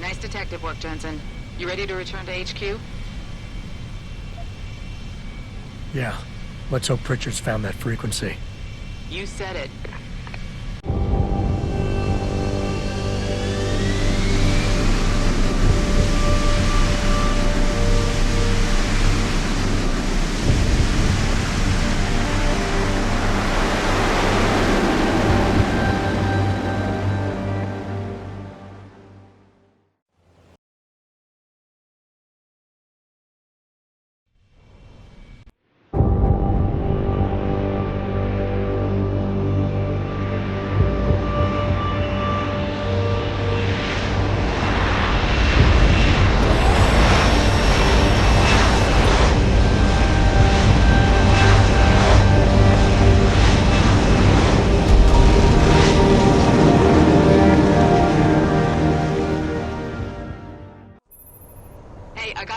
Nice detective work, Jensen. You ready to return to HQ? Yeah. Let's hope Pritchard's found that frequency. You said it.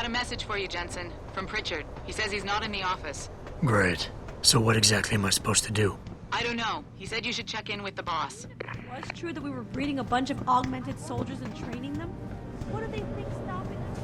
Message for you, Jensen. From Pritchard. He says he's not in the office. Great. So what exactly am I supposed to do? I don't know. He said you should check in with the boss. Was it true that we were breeding a bunch of augmented soldiers and training them? What do they think stopping us?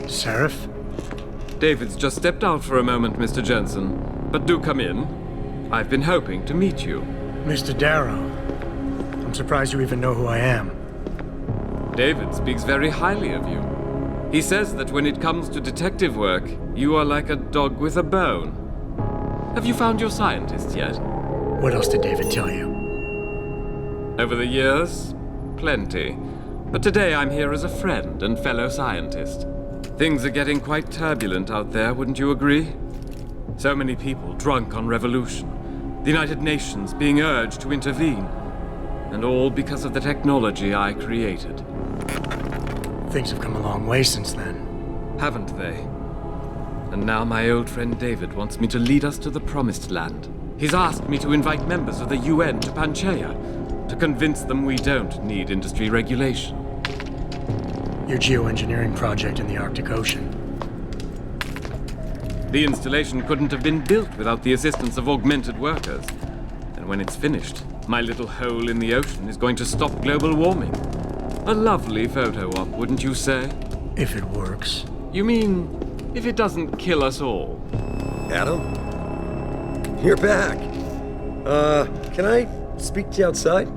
Seraph? David's just stepped out for a moment, Mr. Jensen. But do come in. I've been hoping to meet you. Mr. Darrow. I'm surprised you even know who I am. David speaks very highly of you. He says that when it comes to detective work, you are like a dog with a bone. Have you found your scientist yet? What else did David tell you? Over the years, plenty. But today I'm here as a friend and fellow scientist. Things are getting quite turbulent out there, wouldn't you agree? So many people drunk on revolution. The United Nations being urged to intervene. And all because of the technology I created. Things have come a long way since then. Haven't they? And now my old friend David wants me to lead us to the Promised Land. He's asked me to invite members of the UN to Panchaea, to convince them we don't need industry regulation. Your geoengineering project in the Arctic Ocean. The installation couldn't have been built without the assistance of augmented workers. And when it's finished, my little hole in the ocean is going to stop global warming. A lovely photo op, wouldn't you say? If it works. You mean, if it doesn't kill us all? Adam? You're back. Can I speak to you outside?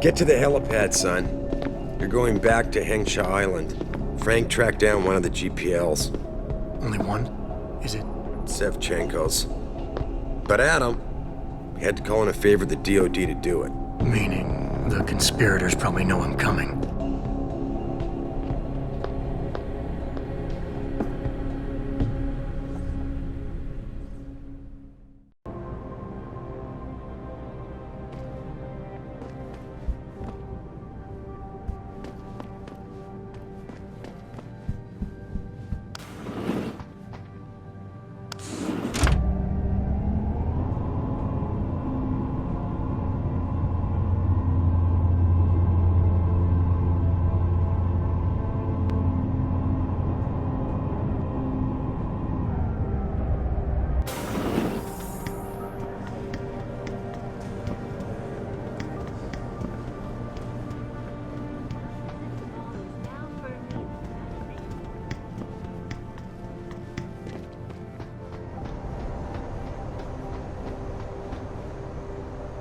Get to the helipad, son. You're going back to Hengsha Island. Frank tracked down one of the GPLs. Only one? Is it? Sevchenko's. But Adam, we had to call in a favor of the DOD to do it. Meaning, the conspirators probably know I'm coming.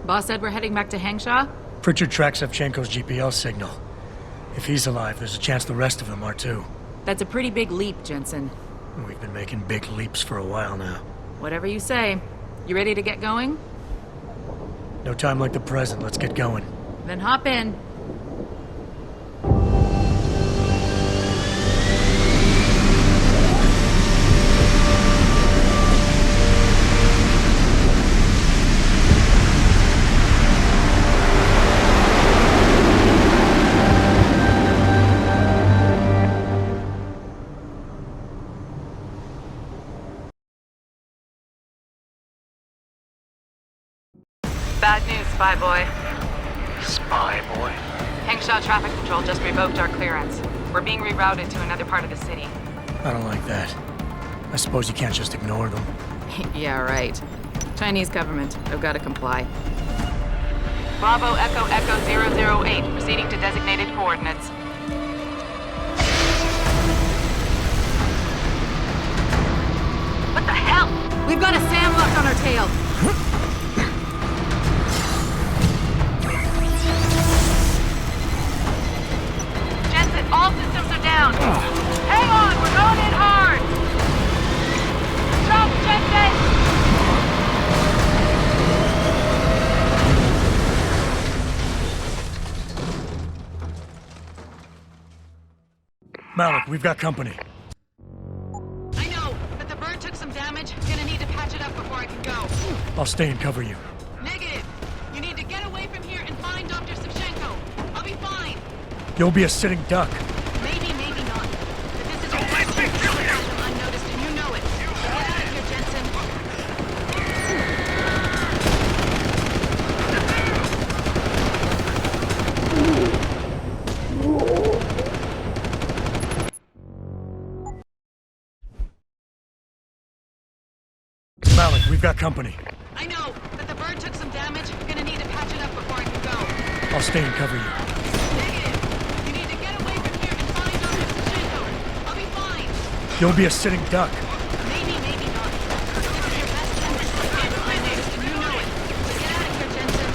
Boss said we're heading back to Hengsha? Pritchard tracks Sevchenko's GPL signal. If he's alive, there's a chance the rest of them are too. That's a pretty big leap, Jensen. We've been making big leaps for a while now. Whatever you say. You ready to get going? No time like the present. Let's get going. Then hop in. Spy boy. Spy boy? Hengsha Traffic Control just revoked our clearance. We're being rerouted to another part of the city. I don't like that. I suppose you can't just ignore them. Yeah, right. Chinese government. I've got to comply. Bravo Echo Echo 008, proceeding to designated coordinates. What the hell? We've got a sandlock on our tail. Jensen, all systems are down. Hang on, we're going in hard. Stop, Jensen! Malik, we've got company. I know, but the bird took some damage. Gonna need to patch it up before I can go. I'll stay and cover you. Negative. You need to get away from here and find Dr. Savchenko. I'll be fine. You'll be a sitting duck. Maybe, maybe not. But this is a unnoticed, and you know it. So get out of here, Jensen. Malik, we've got company. I know, but the bird took some damage. Gonna need to patch it up before I can go. I'll stay and cover you. Negative. You need to get away from here and find Dr. Savchenko. I'll be fine. You'll be a sitting duck. Maybe, maybe not. This is your best chance to escape unnoticed, and you know it. So get out of here, Jensen.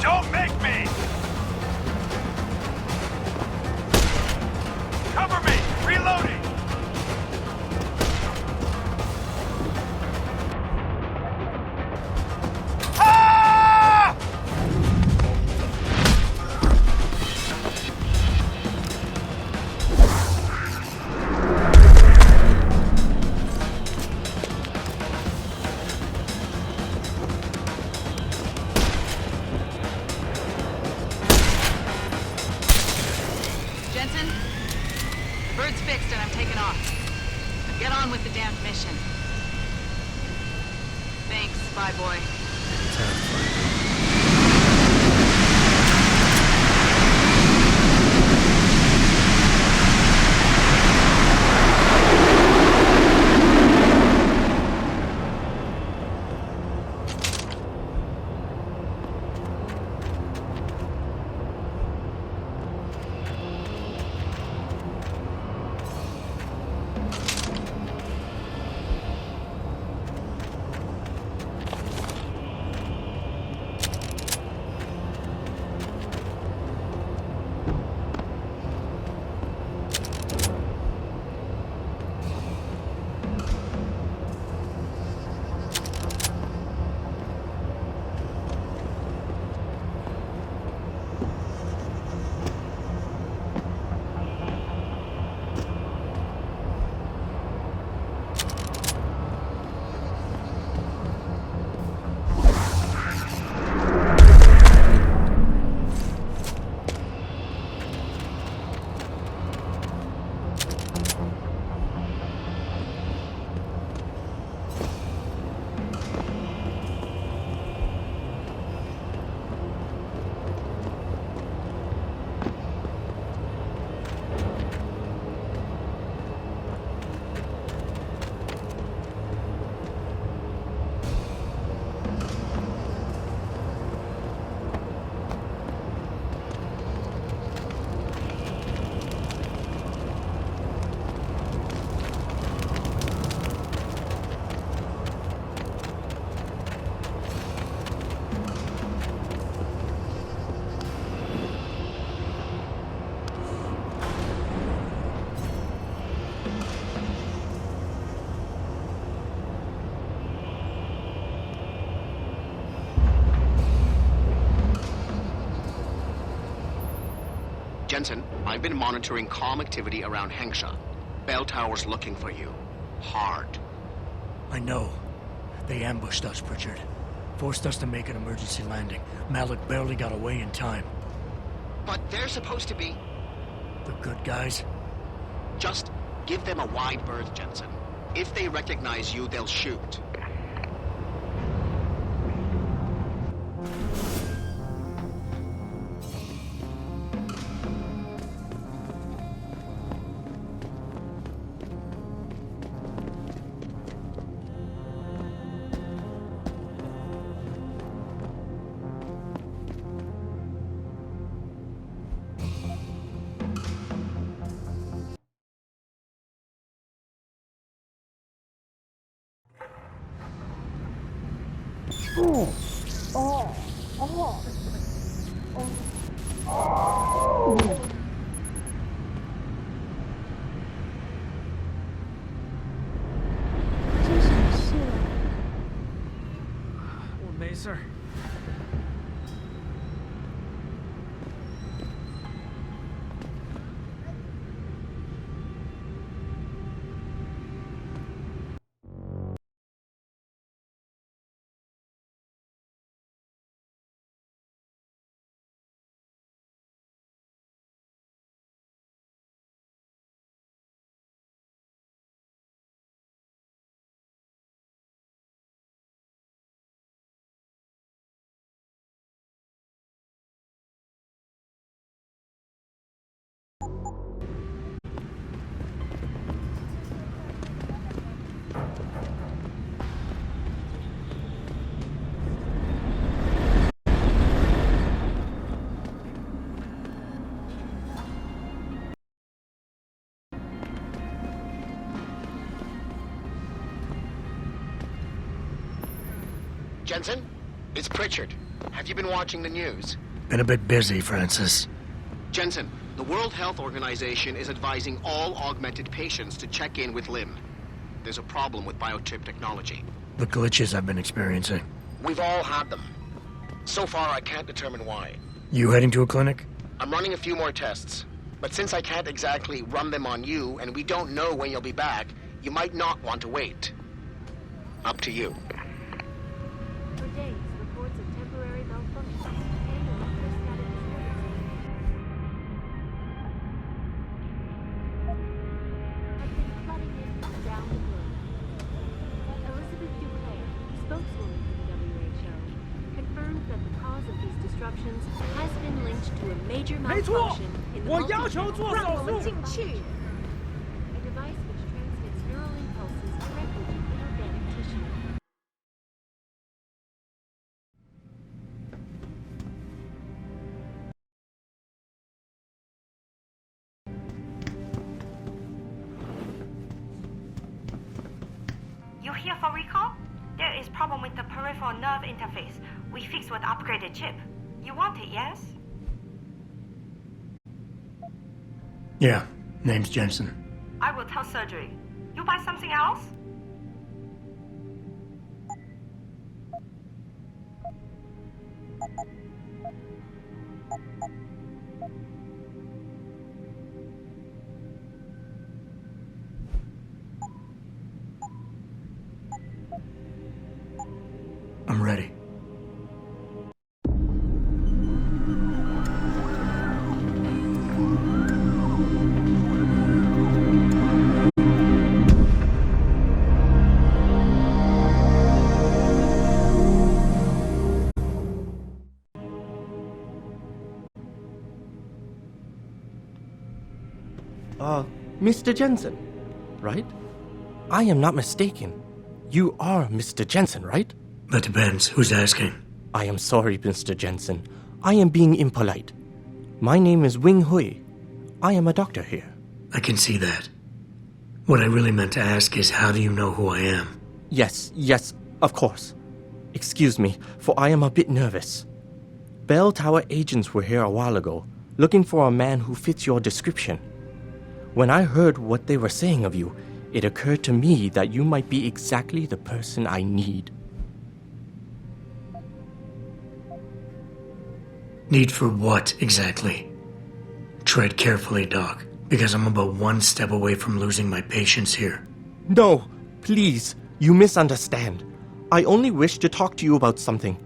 Don't make me! Cover me! Reloading! Ah! Jensen? The bird's fixed and I'm taking off. Now get on with the damned mission. Thanks, Spy Boy. Jensen, I've been monitoring comm activity around Hengsha. Bell Tower's looking for you. Hard. I know. They ambushed us, Pritchard. Forced us to make an emergency landing. Malik barely got away in time. But they're supposed to be... The good guys? Just give them a wide berth, Jensen. If they recognize you, they'll shoot. Sir. Jensen, it's Pritchard. Have you been watching the news? Been a bit busy, Francis. Jensen, the World Health Organization is advising all augmented patients to check in with Lim. There's a problem with biochip technology. The glitches I've been experiencing. We've all had them. So far, I can't determine why. You heading to a clinic? I'm running a few more tests. But since I can't exactly run them on you, and we don't know when you'll be back, you might not want to wait. Up to you. For days, reports of temporary malfunctions and electrostatic disturbances have been flooding in from down the globe. Elizabeth Duclair, spokeswoman for the WHO, confirmed that the cause of these disruptions has been linked to a major malfunction in the multi-channel a device which transmits neural impulses directly to inorganic tissue. You here for recall? There is problem with the peripheral nerve interface. We fixed with upgraded chip. You want it, yes? Yeah, name's Jensen. I will tell surgery. You buy something else? I'm ready. Mr. Jensen, right? I am not mistaken. You are Mr. Jensen, right? That depends. Who's asking? I am sorry, Mr. Jensen. I am being impolite. My name is Wing Hui. I am a doctor here. I can see that. What I really meant to ask is, how do you know who I am? Yes, of course. Excuse me, for I am a bit nervous. Bell Tower agents were here a while ago, looking for a man who fits your description. When I heard what they were saying of you, it occurred to me that you might be exactly the person I need. Need for what, exactly? Tread carefully, Doc, because I'm about one step away from losing my patience here. No, please, you misunderstand. I only wish to talk to you about something.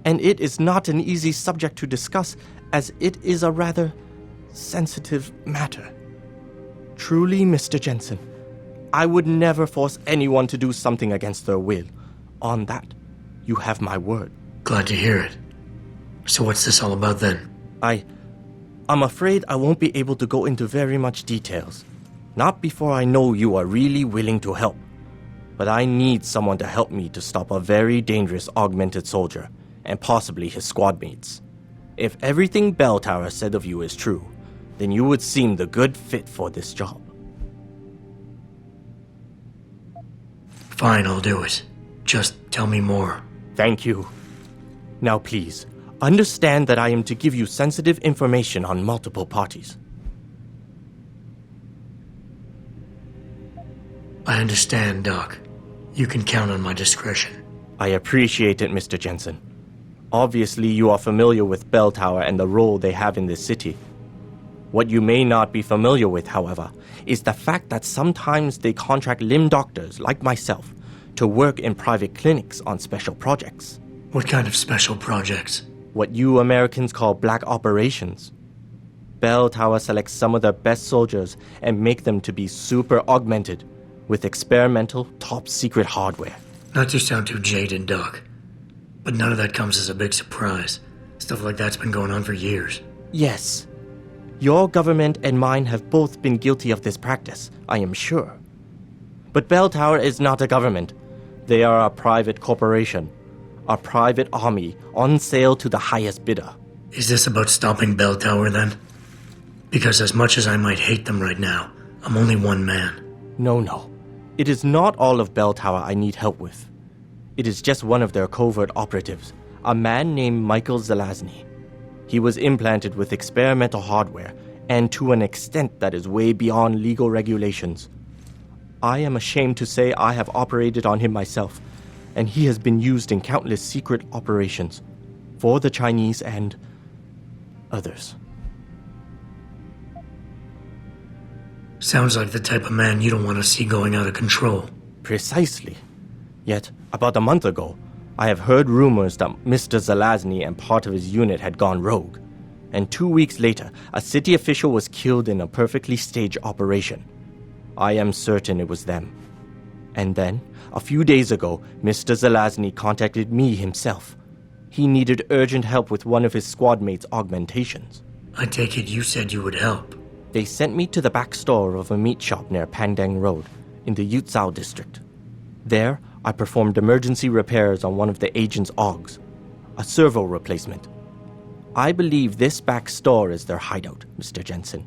And it is not an easy subject to discuss, as it is a rather sensitive matter. Truly, Mr. Jensen, I would never force anyone to do something against their will. On that, you have my word. Glad to hear it. So what's this all about then? I'm afraid I won't be able to go into very much details. Not before I know you are really willing to help. But I need someone to help me to stop a very dangerous augmented soldier, and possibly his squad mates. If everything Bell Tower said of you is true, then you would seem the good fit for this job. Fine, I'll do it. Just tell me more. Thank you. Now please, understand that I am to give you sensitive information on multiple parties. I understand, Doc. You can count on my discretion. I appreciate it, Mr. Jensen. Obviously, you are familiar with Bell Tower and the role they have in this city. What you may not be familiar with, however, is the fact that sometimes they contract limb doctors like myself to work in private clinics on special projects. What kind of special projects? What you Americans call black operations. Bell Tower selects some of their best soldiers and make them to be super augmented with experimental, top-secret hardware. Not to sound too jaded, Doc, but none of that comes as a big surprise. Stuff like that's been going on for years. Yes. Your government and mine have both been guilty of this practice, I am sure. But Bell Tower is not a government. They are a private corporation. A private army on sale to the highest bidder. Is this about stopping Bell Tower, then? Because as much as I might hate them right now, I'm only one man. No. It is not all of Bell Tower I need help with. It is just one of their covert operatives, a man named Michael Zelazny. He was implanted with experimental hardware, and to an extent that is way beyond legal regulations. I am ashamed to say I have operated on him myself, and he has been used in countless secret operations for the Chinese and others. Sounds like the type of man you don't want to see going out of control. Precisely. Yet, about a month ago, I have heard rumors that Mr. Zelazny and part of his unit had gone rogue. And 2 weeks later, a city official was killed in a perfectly staged operation. I am certain it was them. And then, a few days ago, Mr. Zelazny contacted me himself. He needed urgent help with one of his squad mates' augmentations. I take it you said you would help. They sent me to the back store of a meat shop near Pandang Road, in the Yutzao district. There, I performed emergency repairs on one of the agent's augs, a servo replacement. I believe this back store is their hideout, Mr. Jensen.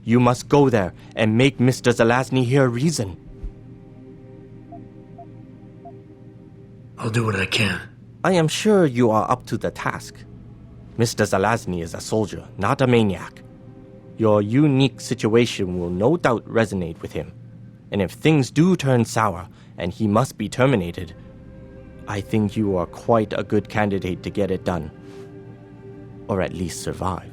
You must go there and make Mr. Zelazny hear reason. I'll do what I can. I am sure you are up to the task. Mr. Zelazny is a soldier, not a maniac. Your unique situation will no doubt resonate with him. And if things do turn sour and he must be terminated, I think you are quite a good candidate to get it done. Or at least survive.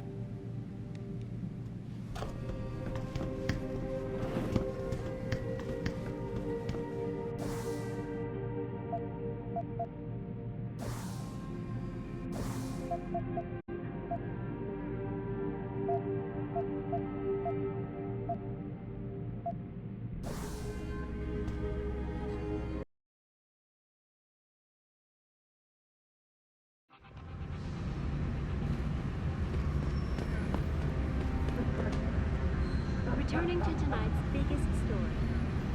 Returning to tonight's biggest story,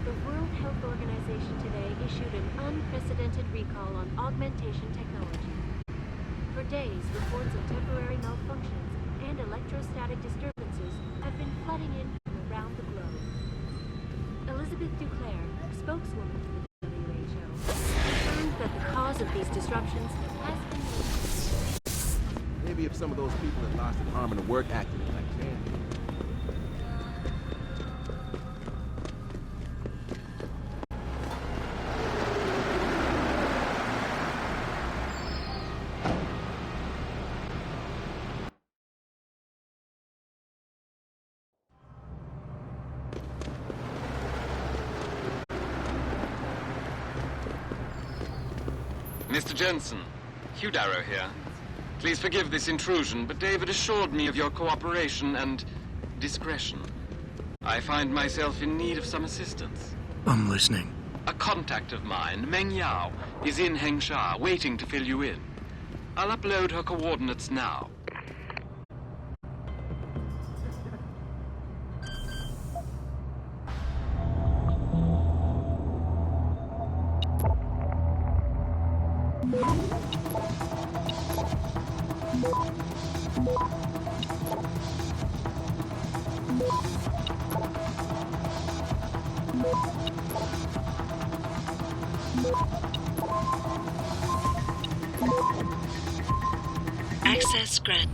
the World Health Organization today issued an unprecedented recall on augmentation technology. For days, reports of temporary malfunctions and electrostatic disturbances have been flooding in from around the globe. Elizabeth Duclair, spokeswoman for the WHO, confirmed that the cause of these disruptions has been linked. Maybe if some of those people had lost an arm in a work accident like Sandy. Mr. Jensen, Hugh Darrow here. Please forgive this intrusion, but David assured me of your cooperation and discretion. I find myself in need of some assistance. I'm listening. A contact of mine, Meng Yao, is in Hengsha, waiting to fill you in. I'll upload her coordinates now. Access granted.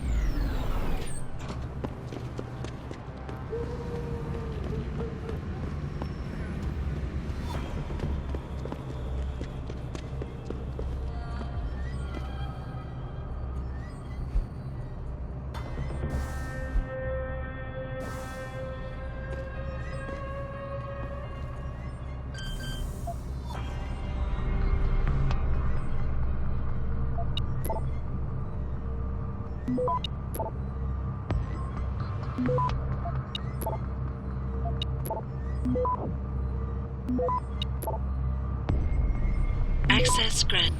Access granted.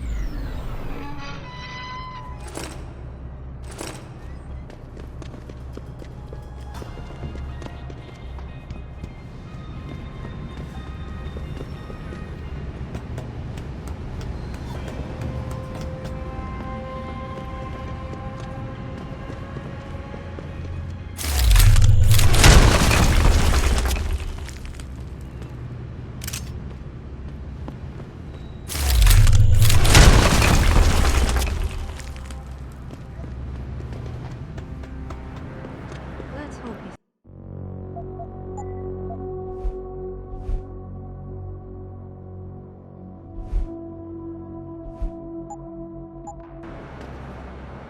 Let's hope he's...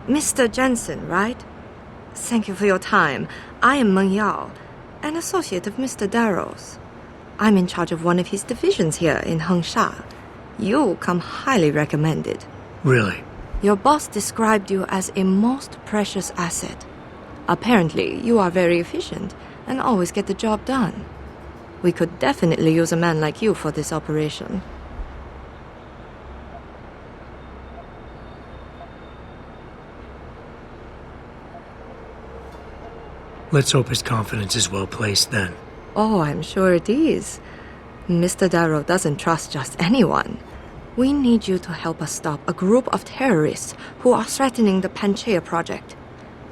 Mr. Jensen, right? Thank you for your time. I am Meng Yao, an associate of Mr. Darrow's. I'm in charge of one of his divisions here in Hengsha. You come highly recommended. Really? Your boss described you as a most precious asset. Apparently, you are very efficient and always get the job done. We could definitely use a man like you for this operation. Let's hope his confidence is well placed then. Oh, I'm sure it is. Mr. Darrow doesn't trust just anyone. We need you to help us stop a group of terrorists who are threatening the Panchaea project.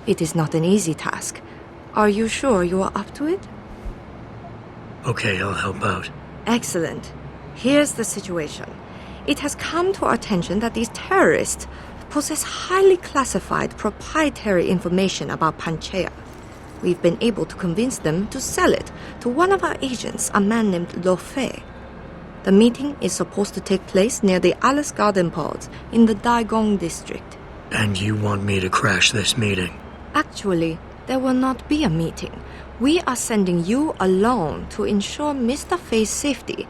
It is not an easy task. Are you sure you are up to it? Okay, I'll help out. Excellent. Here's the situation. It has come to our attention that these terrorists possess highly classified proprietary information about Panchaea. We've been able to convince them to sell it to one of our agents, a man named Lo Fei. The meeting is supposed to take place near the Alice Garden pods in the Daigong district. And you want me to crash this meeting? Actually, there will not be a meeting. We are sending you alone to ensure Mr. Fei's safety.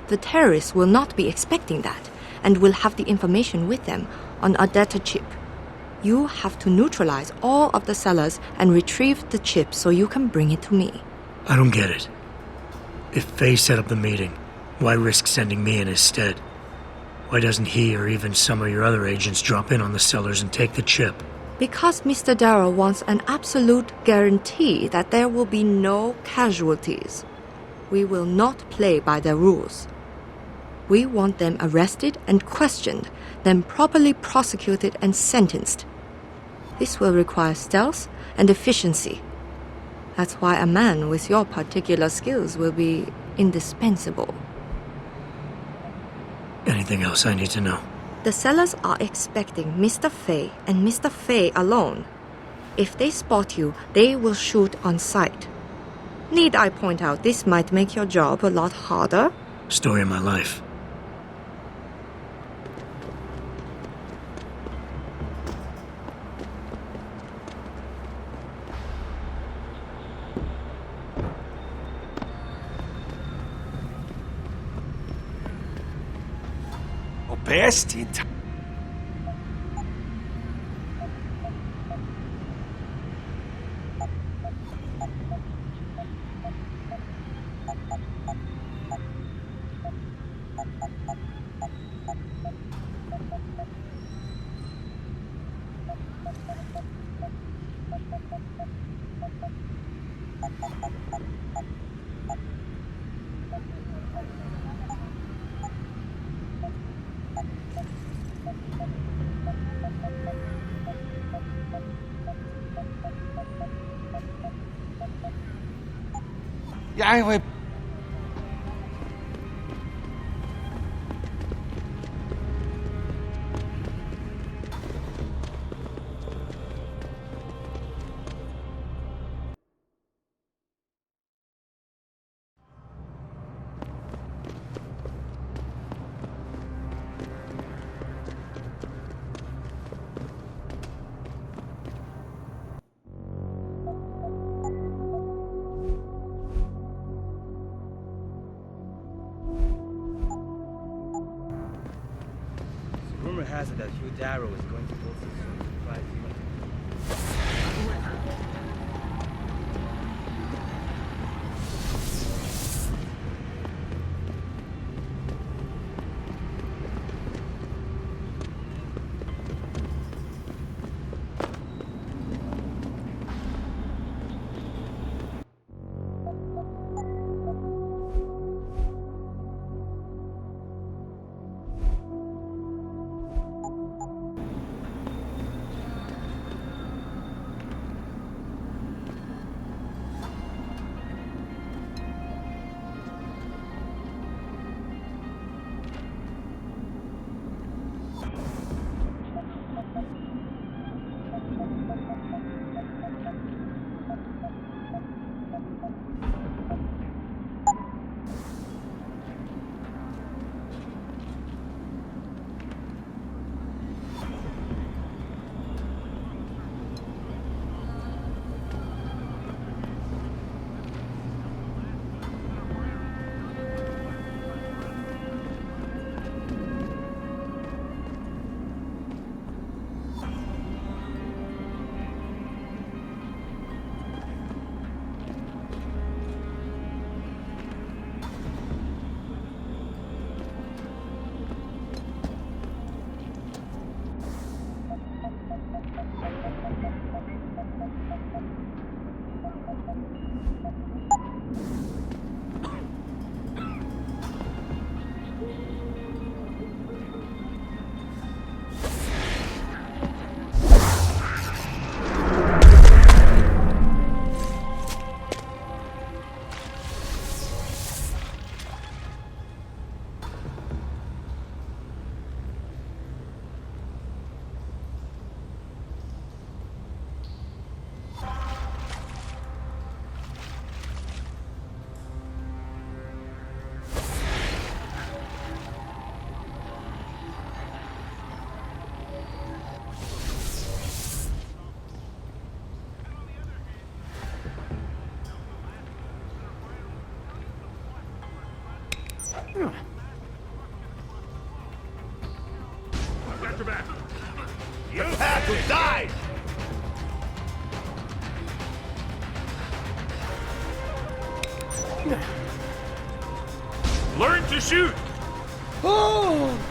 The terrorists will not be expecting that and will have the information with them on a data chip. You have to neutralize all of the sellers and retrieve the chip so you can bring it to me. I don't get it. If Faye set up the meeting, why risk sending me in his stead? Why doesn't he or even some of your other agents drop in on the sellers and take the chip? Because Mr. Darrow wants an absolute guarantee that there will be no casualties. We will not play by their rules. We want them arrested and questioned, then properly prosecuted and sentenced. This will require stealth and efficiency. That's why a man with your particular skills will be indispensable. Anything else I need to know? The sellers are expecting Mr. Fei and Mr. Fei alone. If they spot you, they will shoot on sight. Need I point out this might make your job a lot harder? Story of my life. Best in time. ย้ายไป Rumor has it that Hugh Darrow is going to go through some surprise human. Got your back. The path will die! Learn to shoot! Oh!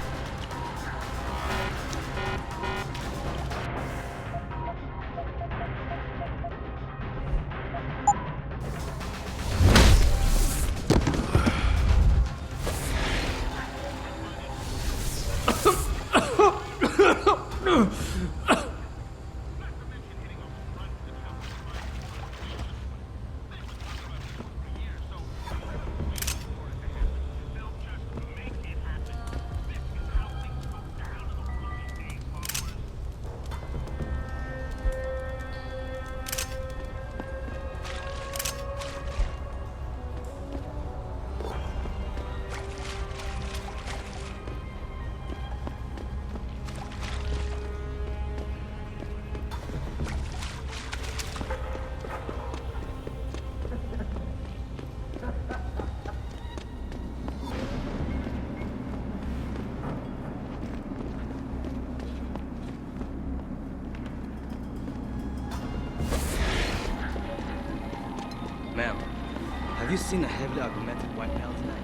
Ma'am, have you seen a heavily augmented white male tonight?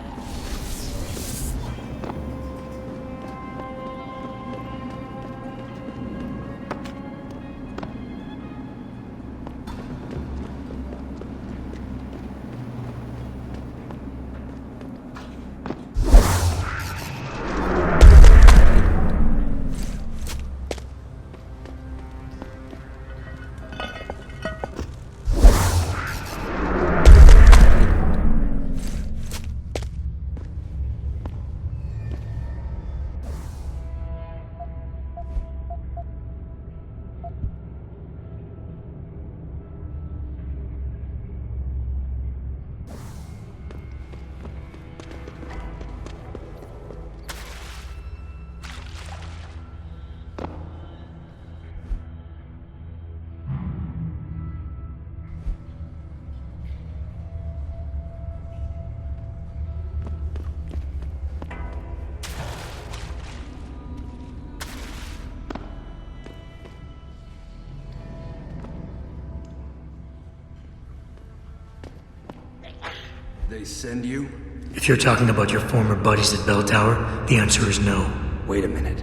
they send you? If you're talking about your former buddies at Bell Tower, the answer is no. Wait a minute.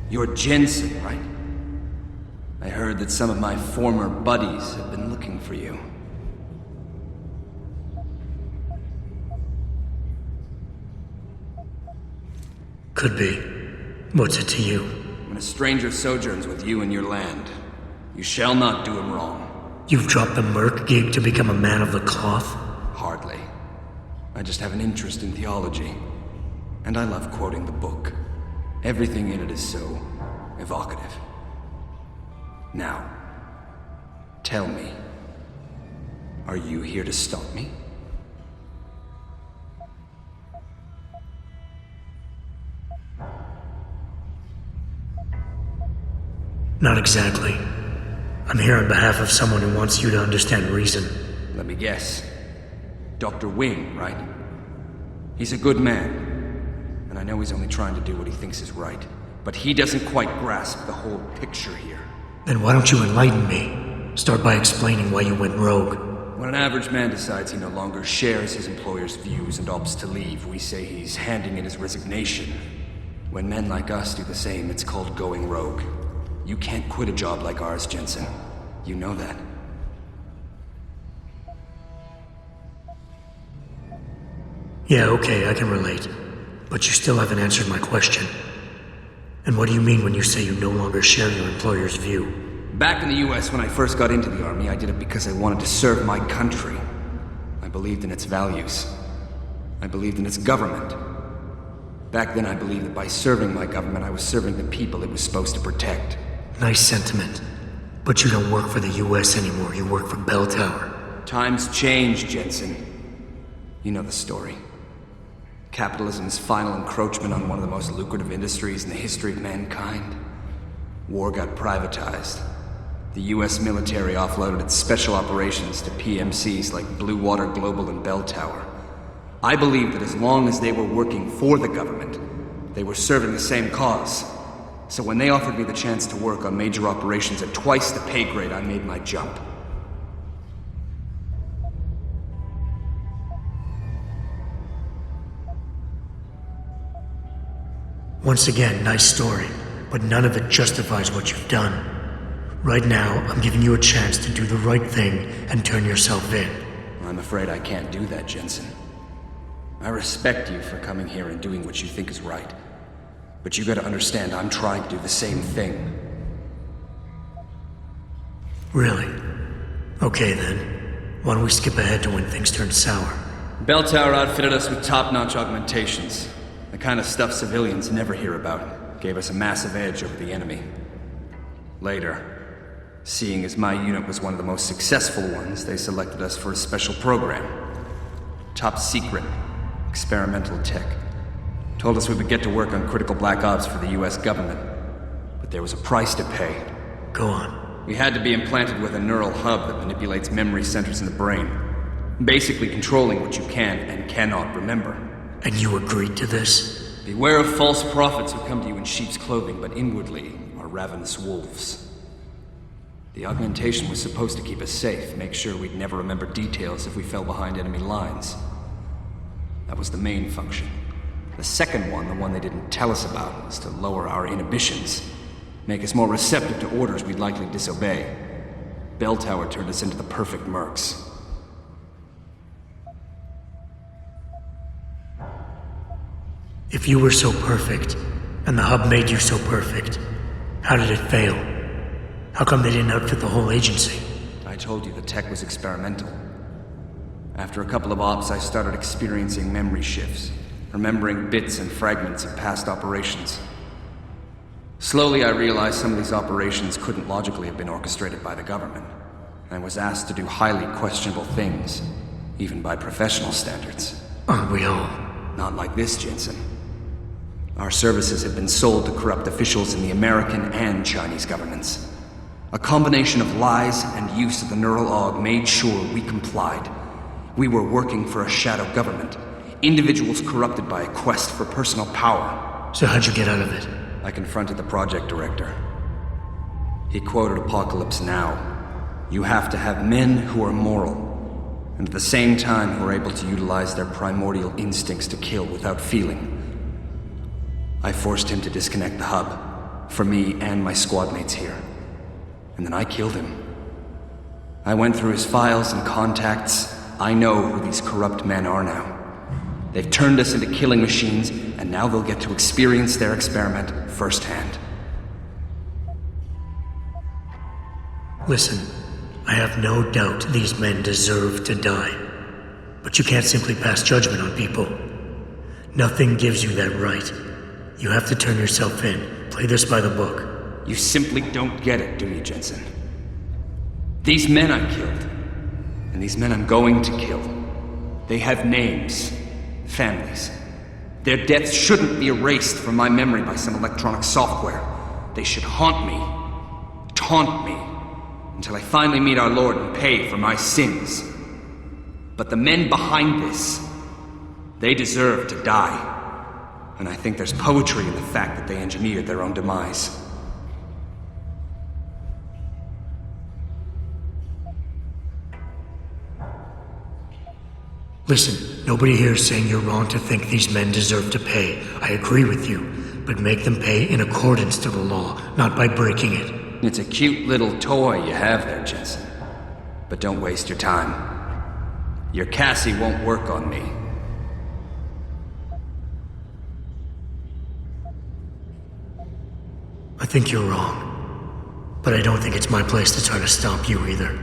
You're Jensen, right? I heard that some of my former buddies have been looking for you. Could be. What's it to you? When a stranger sojourns with you in your land, you shall not do him wrong. You've dropped the merc gig to become a man of the cloth? Hardly. I just have an interest in theology. And I love quoting the book. Everything in it is so evocative. Now, tell me, are you here to stop me? Not exactly. I'm here on behalf of someone who wants you to understand reason. Let me guess. Dr. Wing, right? He's a good man. And I know he's only trying to do what he thinks is right. But he doesn't quite grasp the whole picture here. Then why don't you enlighten me? Start by explaining why you went rogue. When an average man decides he no longer shares his employer's views and opts to leave, we say he's handing in his resignation. When men like us do the same, it's called going rogue. You can't quit a job like ours, Jensen. You know that. Yeah, okay, I can relate. But you still haven't answered my question. And what do you mean when you say you no longer share your employer's view? Back in the US, when I first got into the Army, I did it because I wanted to serve my country. I believed in its values. I believed in its government. Back then, I believed that by serving my government, I was serving the people it was supposed to protect. Nice sentiment. But you don't work for the US anymore, you work for Bell Tower. Times change, Jensen. You know the story. Capitalism's final encroachment on one of the most lucrative industries in the history of mankind. War got privatized. The US military offloaded its special operations to PMCs like Blue Water Global and Bell Tower. I believed that as long as they were working for the government, they were serving the same cause. So when they offered me the chance to work on major operations at twice the pay grade, I made my jump. Once again, nice story, but none of it justifies what you've done. Right now, I'm giving you a chance to do the right thing and turn yourself in. I'm afraid I can't do that, Jensen. I respect you for coming here and doing what you think is right. But you gotta understand, I'm trying to do the same thing. Really? Okay then. Why don't we skip ahead to when things turn sour? Bell Tower outfitted us with top-notch augmentations. The kind of stuff civilians never hear about. Gave us a massive edge over the enemy. Later, seeing as my unit was one of the most successful ones, they selected us for a special program. Top secret. Experimental tech. Told us we would get to work on critical black ops for the US government. But there was a price to pay. Go on. We had to be implanted with a neural hub that manipulates memory centers in the brain. Basically controlling what you can and cannot remember. And you agreed to this? Beware of false prophets who come to you in sheep's clothing, but inwardly are ravenous wolves. The augmentation was supposed to keep us safe, make sure we'd never remember details if we fell behind enemy lines. That was the main function. The second one, the one they didn't tell us about, was to lower our inhibitions. Make us more receptive to orders we'd likely disobey. Bell Tower turned us into the perfect mercs. If you were so perfect, and the hub made you so perfect, how did it fail? How come they didn't outfit the whole agency? I told you the tech was experimental. After a couple of ops, I started experiencing memory shifts, remembering bits and fragments of past operations. Slowly, I realized some of these operations couldn't logically have been orchestrated by the government, and was asked to do highly questionable things, even by professional standards. Aren't we all? Not like this, Jensen. Our services have been sold to corrupt officials in the American and Chinese governments. A combination of lies and use of the neural aug made sure we complied. We were working for a shadow government. Individuals corrupted by a quest for personal power. So how'd you get out of it? I confronted the project director. He quoted Apocalypse Now. You have to have men who are moral. and at the same time who are able to utilize their primordial instincts to kill without feeling. I forced him to disconnect the hub, for me and my squad mates here. And then I killed him. I went through his files and contacts. I know who these corrupt men are now. They've turned us into killing machines, and now they'll get to experience their experiment firsthand. Listen, I have no doubt these men deserve to die. But you can't simply pass judgment on people. Nothing gives you that right. You have to turn yourself in. Play this by the book. You simply don't get it, do you, Jensen? These men I killed, and these men I'm going to kill, they have names, families. Their deaths shouldn't be erased from my memory by some electronic software. They should haunt me, taunt me, until I finally meet our Lord and pay for my sins. But the men behind this, they deserve to die. And I think there's poetry in the fact that they engineered their own demise. Listen, nobody here is saying you're wrong to think these men deserve to pay. I agree with you, but make them pay in accordance to the law, not by breaking it. It's a cute little toy you have there, Jensen. But don't waste your time. Your Cassie won't work on me. I think you're wrong. But I don't think it's my place to try to stop you either.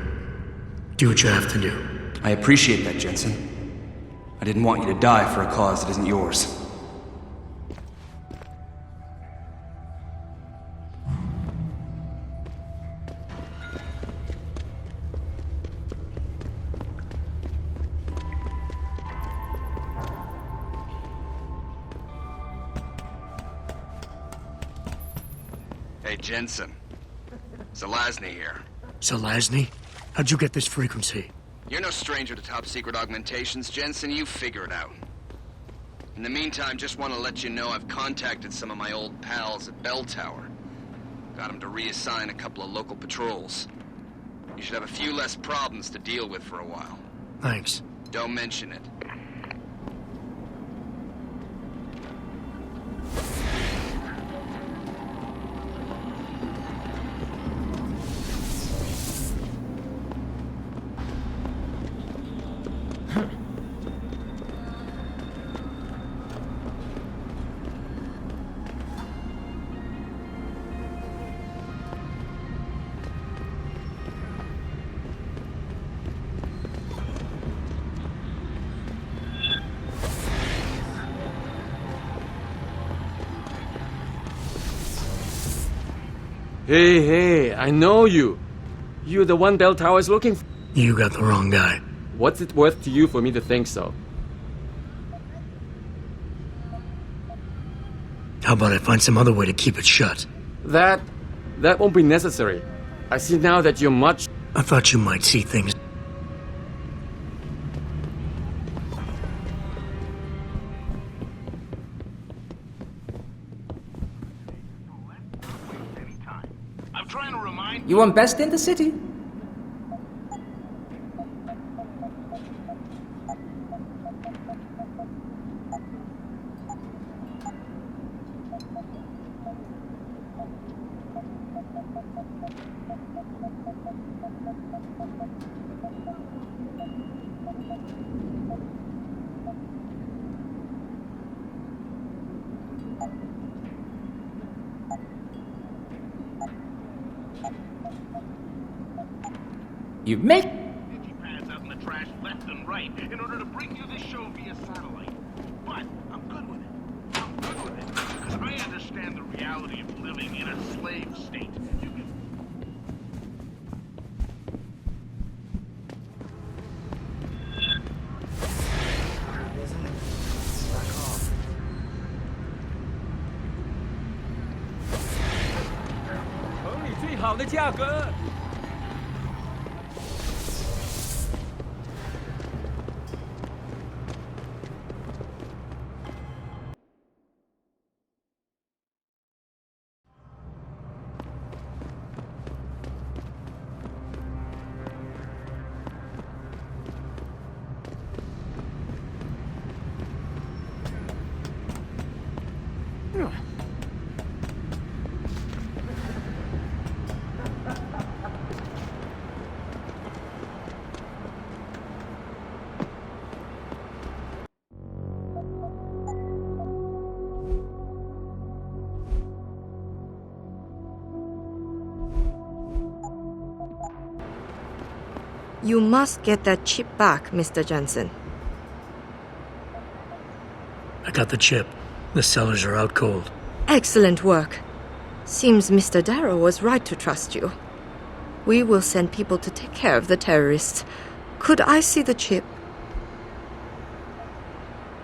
Do what you have to do. I appreciate that, Jensen. I didn't want you to die for a cause that isn't yours. Hey, Jensen. Zelazny here. Zelazny? How'd you get this frequency? You're no stranger to top-secret augmentations, Jensen. You figure it out. In the meantime, just want to let you know I've contacted some of my old pals at Bell Tower. Got them to reassign a couple of local patrols. You should have a few less problems to deal with for a while. Thanks. Don't mention it. Hey, I know you. You're the one Bell Tower is looking for. You got the wrong guy. What's it worth to you for me to think so? How about I find some other way to keep it shut? That won't be necessary. I see now that you're much... I thought you might see things. You want best in the city? You make Pads out in the trash left and right in order to bring you this show via satellite. But I'm good with it. I'm good with it because I understand the reality of living in a slave state. You can... You must get that chip back, Mr. Jensen. I got the chip. The sellers are out cold. Excellent work. Seems Mr. Darrow was right to trust you. We will send people to take care of the terrorists. Could I see the chip?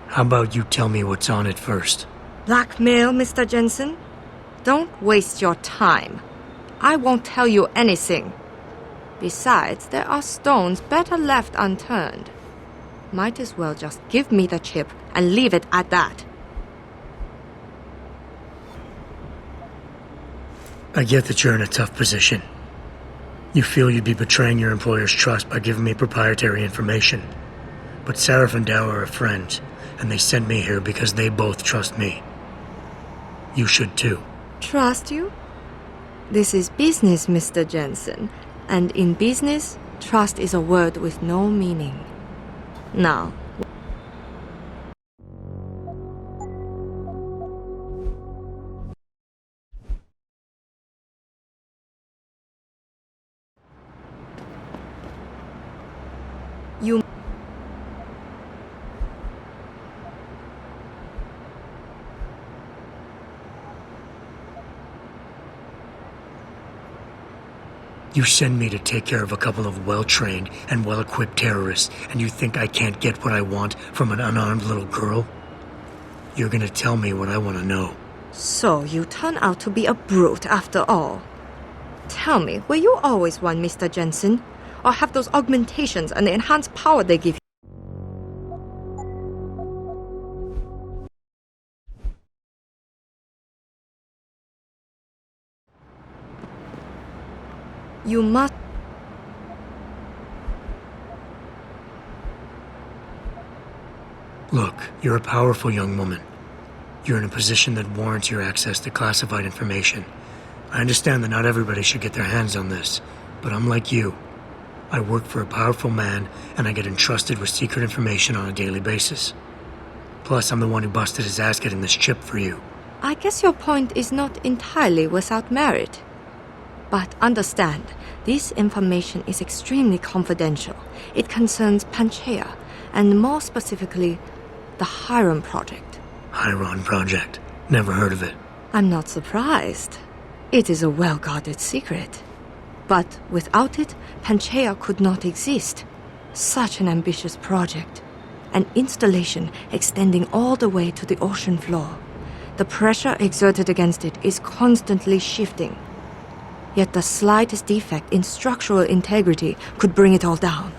How about you tell me what's on it first? Blackmail, Mr. Jensen? Don't waste your time. I won't tell you anything. Besides, there are stones better left unturned. Might as well just give me the chip and leave it at that. I get that you're in a tough position. You feel you'd be betraying your employer's trust by giving me proprietary information. But Sarif and Dow are friends, and they sent me here because they both trust me. You should too. Trust you? This is business, Mr. Jensen. And in business, trust is a word with no meaning. Now, you You send me to take care of a couple of well-trained and well-equipped terrorists, and you think I can't get what I want from an unarmed little girl? You're gonna tell me what I want to know. So you turn out to be a brute after all. Tell me, were you always one, Mr. Jensen? Or have those augmentations and the enhanced power they give you? You must... Look, you're a powerful young woman. You're in a position that warrants your access to classified information. I understand that not everybody should get their hands on this, but I'm like you. I work for a powerful man, and I get entrusted with secret information on a daily basis. Plus, I'm the one who busted his ass getting this chip for you. I guess your point is not entirely without merit. But understand, this information is extremely confidential. It concerns Panchaea, and more specifically, the Hiram Project. Hiram Project. Never heard of it. I'm not surprised. It is a well-guarded secret. But without it, Panchaea could not exist. Such an ambitious project. An installation extending all the way to the ocean floor. The pressure exerted against it is constantly shifting. Yet the slightest defect in structural integrity could bring it all down.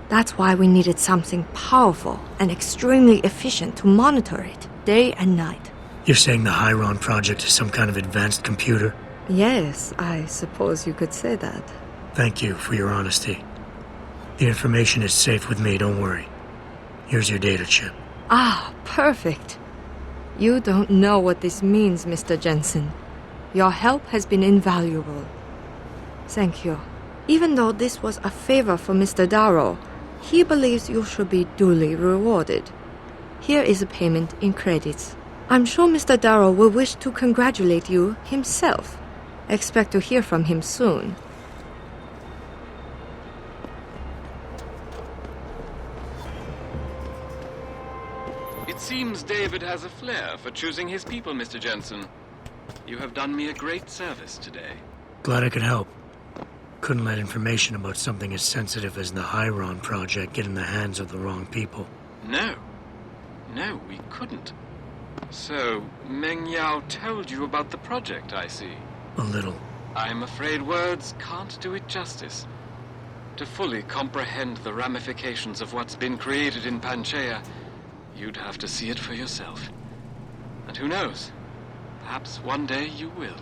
That's why we needed something powerful and extremely efficient to monitor it day and night. You're saying the Hiram Project is some kind of advanced computer? Yes, I suppose you could say that. Thank you for your honesty. The information is safe with me, don't worry. Here's your data chip. Ah, perfect. You don't know what this means, Mr. Jensen. Your help has been invaluable. Thank you. Even though this was a favor for Mr. Darrow, he believes you should be duly rewarded. Here is a payment in credits. I'm sure Mr. Darrow will wish to congratulate you himself. Expect to hear from him soon. It seems David has a flair for choosing his people, Mr. Jensen. You have done me a great service today. Glad I could help. Couldn't let information about something as sensitive as the Hiram Project get in the hands of the wrong people. No. No, we couldn't. So, Meng Yao told you about the project, I see. A little. I'm afraid words can't do it justice. To fully comprehend the ramifications of what's been created in Panchaea, you'd have to see it for yourself. And who knows? Perhaps one day you will.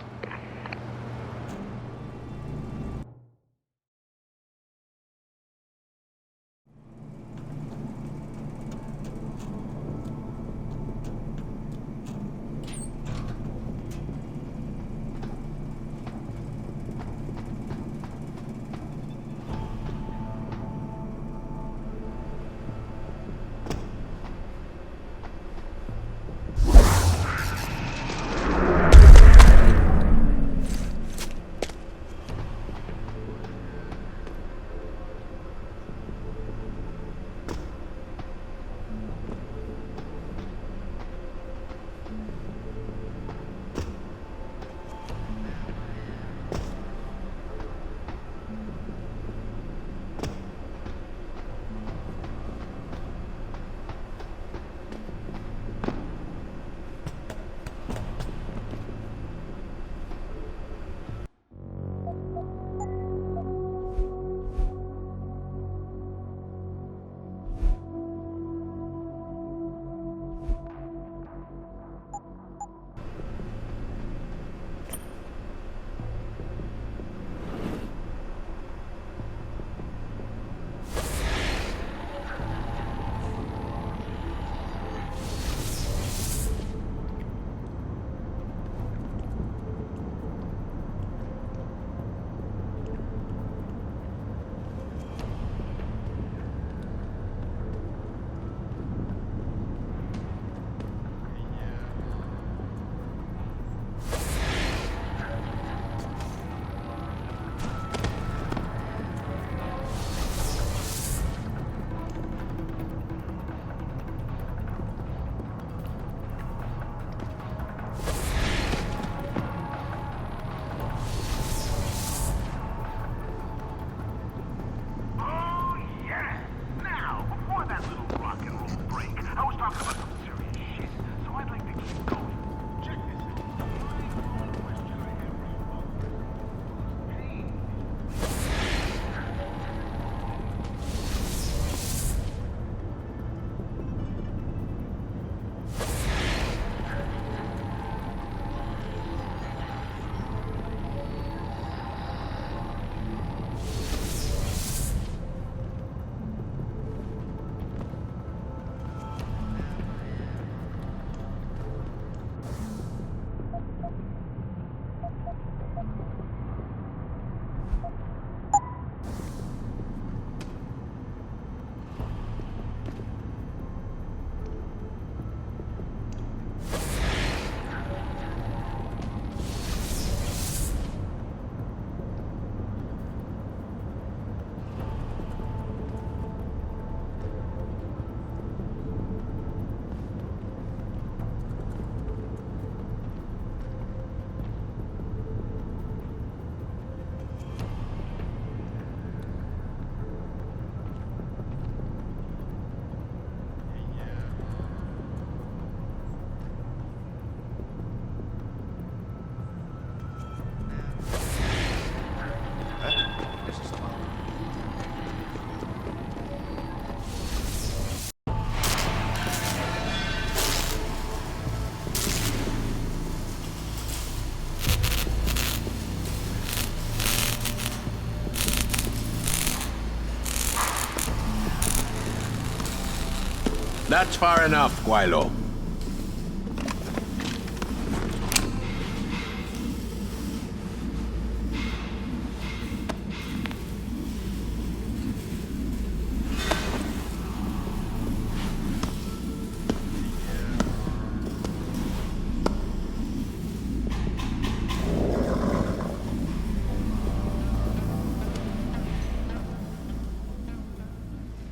That's far enough, Guaylo.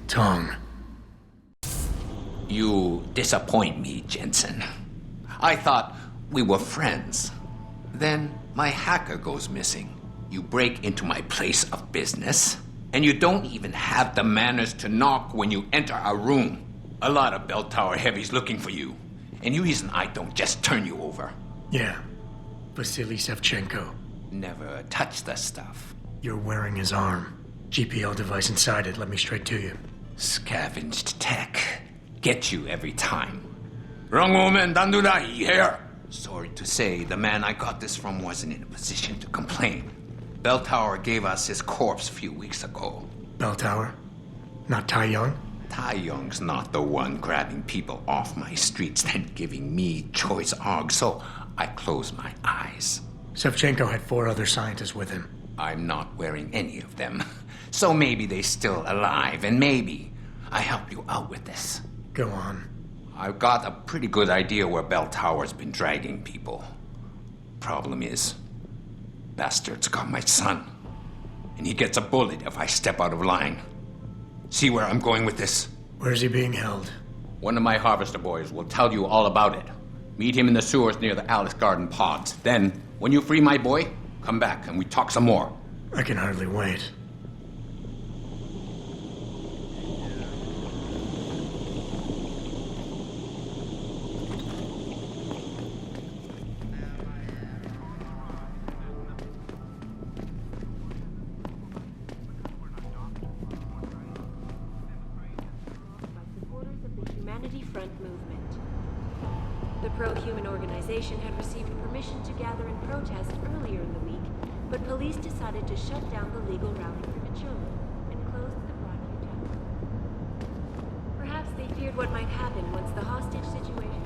Tong. You disappoint me, Jensen. I thought we were friends. Then my hacker goes missing. You break into my place of business, and you don't even have the manners to knock when you enter a room. A lot of bell tower heavies looking for you. Any reason I don't just turn you over? Yeah. Vasily Sevchenko. Never touch the stuff. You're wearing his arm. GPL device inside it. Let me straight to you. Scavenged tech. Get you every time. Wrong woman, don't do that here. Sorry to say, the man I got this from wasn't in a position to complain. Bell Tower gave us his corpse a few weeks ago. Bell Tower? Not Tai Young? Tai Young's not the one grabbing people off my streets and giving me choice arg, so I close my eyes. Sevchenko had 4 other scientists with him. I'm not wearing any of them. So maybe they're still alive, and maybe I help you out with this. Go on. I've got a pretty good idea where Bell Tower's been dragging people. Problem is, bastard's got my son. And he gets a bullet if I step out of line. See where I'm going with this? Where's he being held? One of my harvester boys will tell you all about it. Meet him in the sewers near the Alice Garden pods. Then, when you free my boy, come back and we talk some more. I can hardly wait. The pro-human organization had received permission to gather and protest earlier in the week, but police decided to shut down the legal rally prematurely and closed the Broadview Tower. Perhaps they feared what might happen once the hostage situation...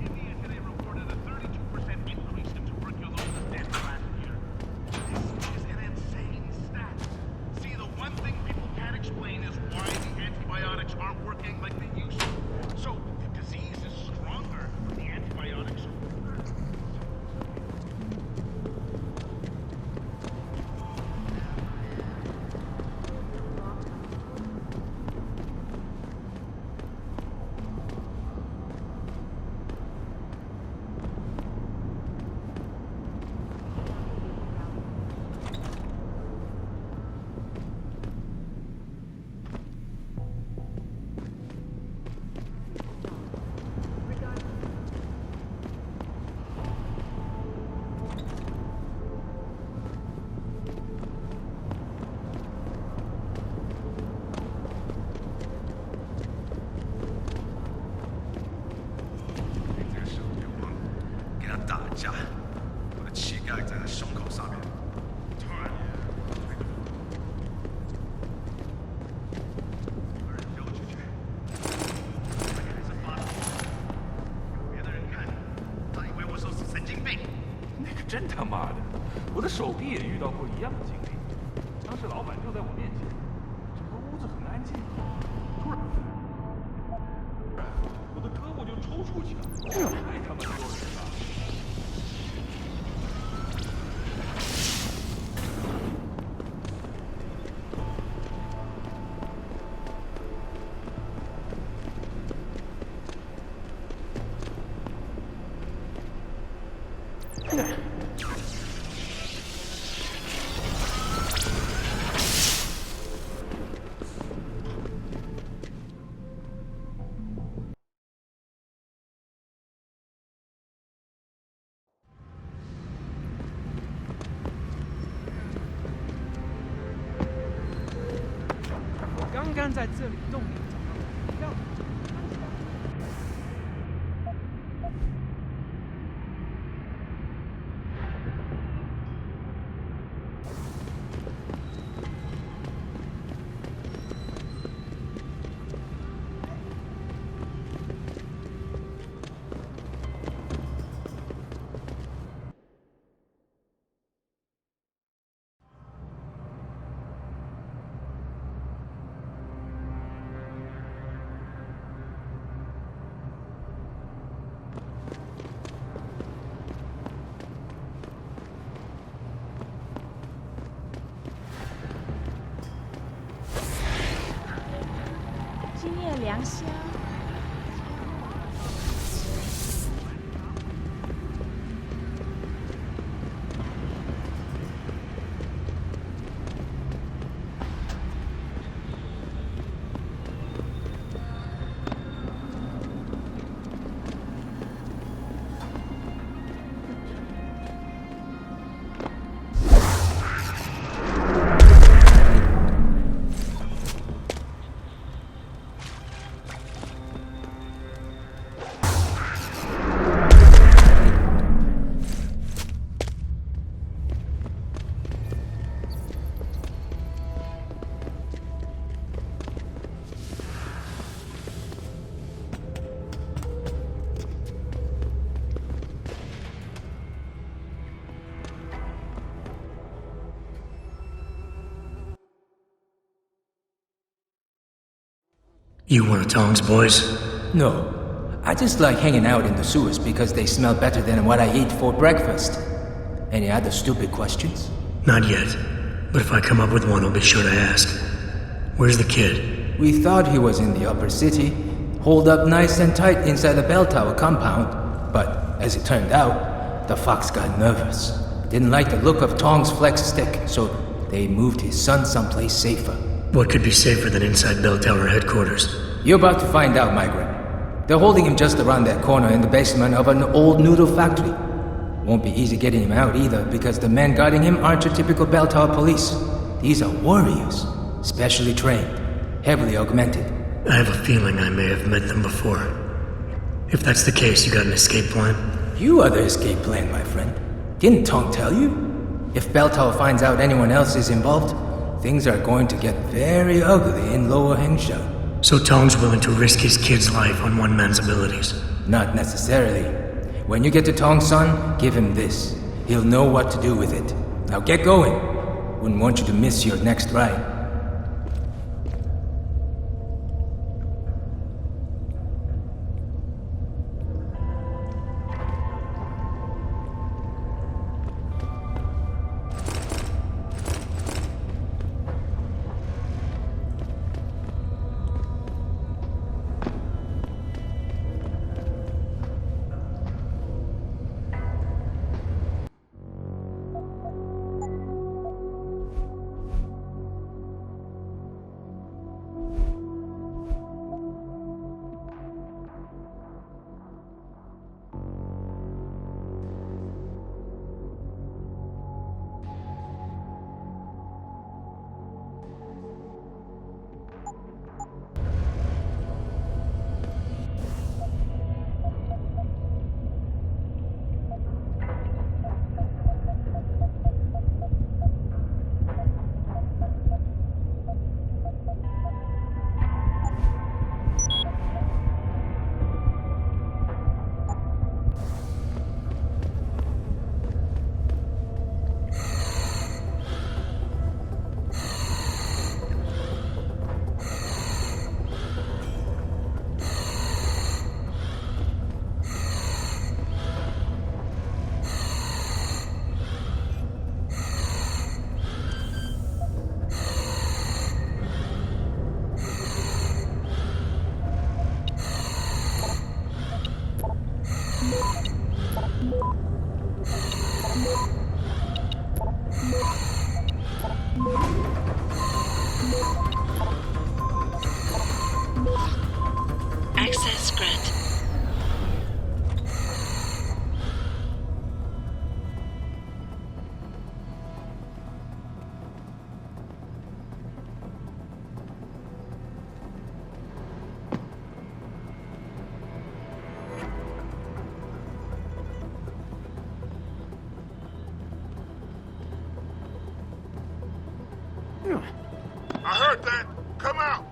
India today reported a 32% increase in tuberculosis deaths last year. This is an insane stat. See, the one thing people can't explain is why the antibiotics aren't working like they used to. So, the disease is stronger when the antibiotics are weaker.真他妈的！我的手臂也遇到过一样的经历。当时老板就在我面前，整个屋子很安静，突然，我的胳膊就抽搐起来，太他妈丢人了！刚刚在这里洞里找到一样的。良心啊。You one of Tong's boys? No. I just like hanging out in the sewers because they smell better than what I eat for breakfast. Any other stupid questions? Not yet. But if I come up with one, I'll be sure to ask. Where's the kid? We thought he was in the upper city, holed up nice and tight inside the bell tower compound. But as it turned out, the fox got nervous. Didn't like the look of Tong's flex stick, so they moved his son someplace safer. What could be safer than inside bell tower headquarters? You're about to find out, migrant. They're holding him just around that corner in the basement of an old noodle factory. Won't be easy getting him out either, because the men guarding him aren't your typical bell tower police. These are warriors, specially trained, heavily augmented. I have a feeling I may have met them before. If that's the case, you got an escape plan? You are the escape plan, my friend. Didn't Tong tell you? If bell tower finds out anyone else is involved, things are going to get very ugly in Lower Hengshou. So Tong's willing to risk his kid's life on one man's abilities? Not necessarily. When you get to Tong's son, give him this. He'll know what to do with it. Now get going. Wouldn't want you to miss your next ride. Access granted. I heard that. Come out.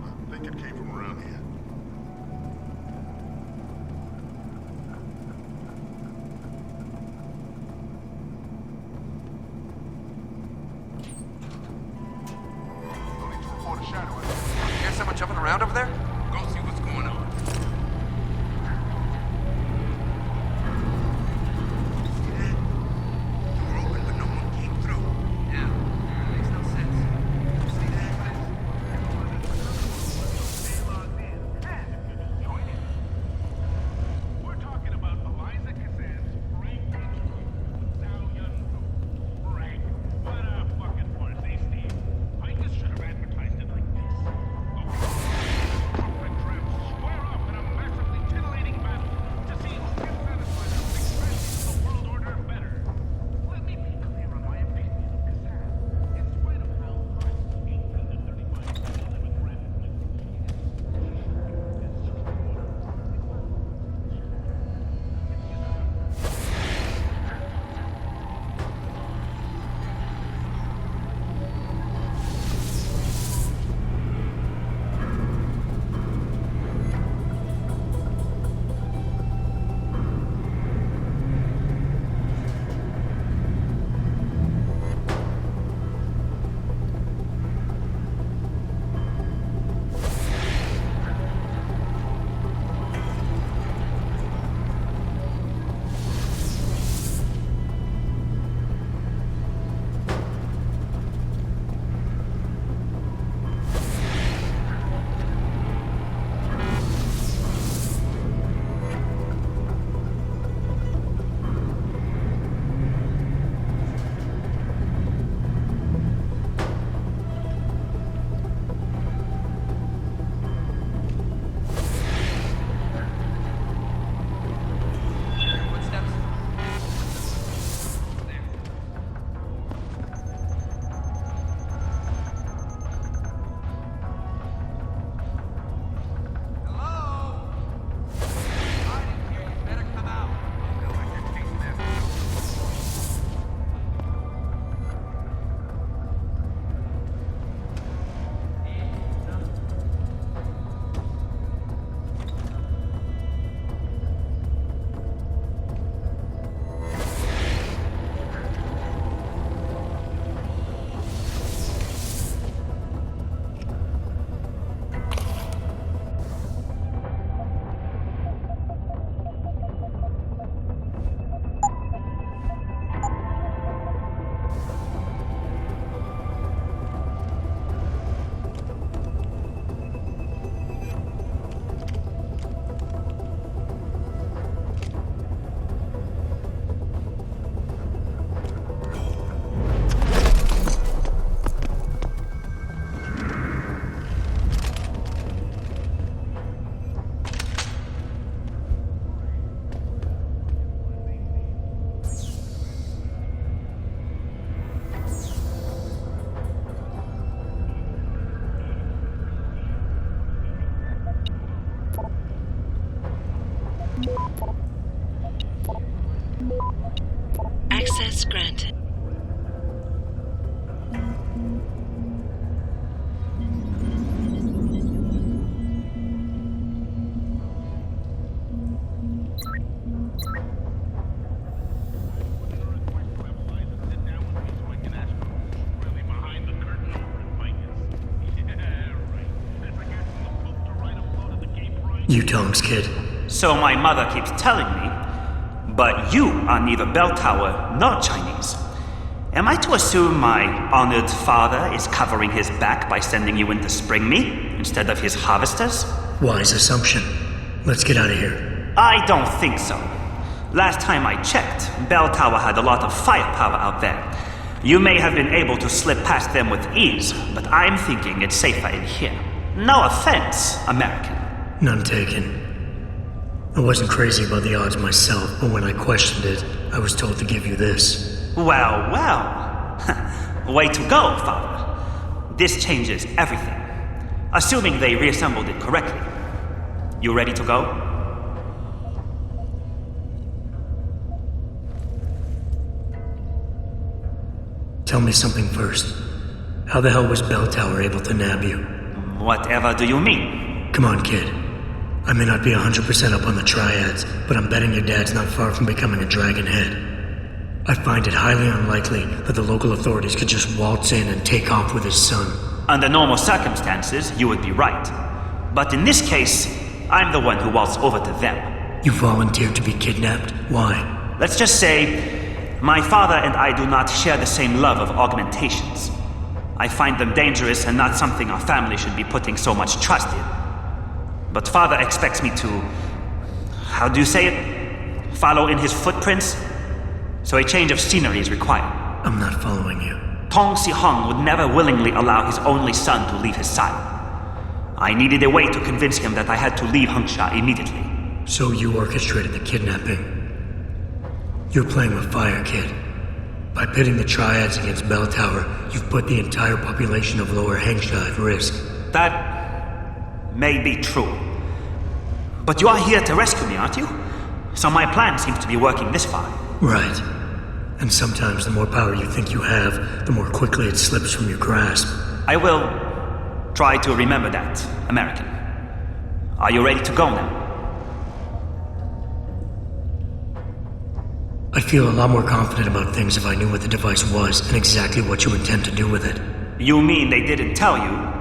I think it came from around here. No need to report a shadow. Hear someone jumping around over there? Go see what's going on. Access granted. You Tongs, kid. So my mother keeps telling me. But you are neither bell tower nor Chinese. Am I to assume my honored father is covering his back by sending you in to spring me instead of his harvesters? Wise assumption. Let's get out of here. I don't think so. Last time I checked, Bell Tower had a lot of firepower out there. You may have been able to slip past them with ease, but I'm thinking it's safer in here. No offense, American. None taken. I wasn't crazy about the odds myself, but when I questioned it, I was told to give you this. Well, well. Way to go, Father. This changes everything. Assuming they reassembled it correctly. You ready to go? Tell me something first. How the hell was Bell Tower able to nab you? Whatever do you mean? Come on, kid. I may not be 100% up on the triads, but I'm betting your dad's not far from becoming a dragon head. I find it highly unlikely that the local authorities could just waltz in and take off with his son. Under normal circumstances, you would be right. But in this case, I'm the one who waltzed over to them. You volunteered to be kidnapped? Why? Let's just say, my father and I do not share the same love of augmentations. I find them dangerous and not something our family should be putting so much trust in. But father expects me to... how do you say it? Follow in his footprints? So a change of scenery is required. I'm not following you. Tong Si-hung would never willingly allow his only son to leave his side. I needed a way to convince him that I had to leave Hengsha immediately. So you orchestrated the kidnapping. You're playing with fire, kid. By pitting the triads against Bell Tower, you've put the entire population of Lower Hengsha at risk. That may be true. But you are here to rescue me, aren't you? So my plan seems to be working this far. Right. And sometimes the more power you think you have, the more quickly it slips from your grasp. I will try to remember that, American. Are you ready to go now? I'd feel a lot more confident about things if I knew what the device was and exactly what you intend to do with it. You mean they didn't tell you?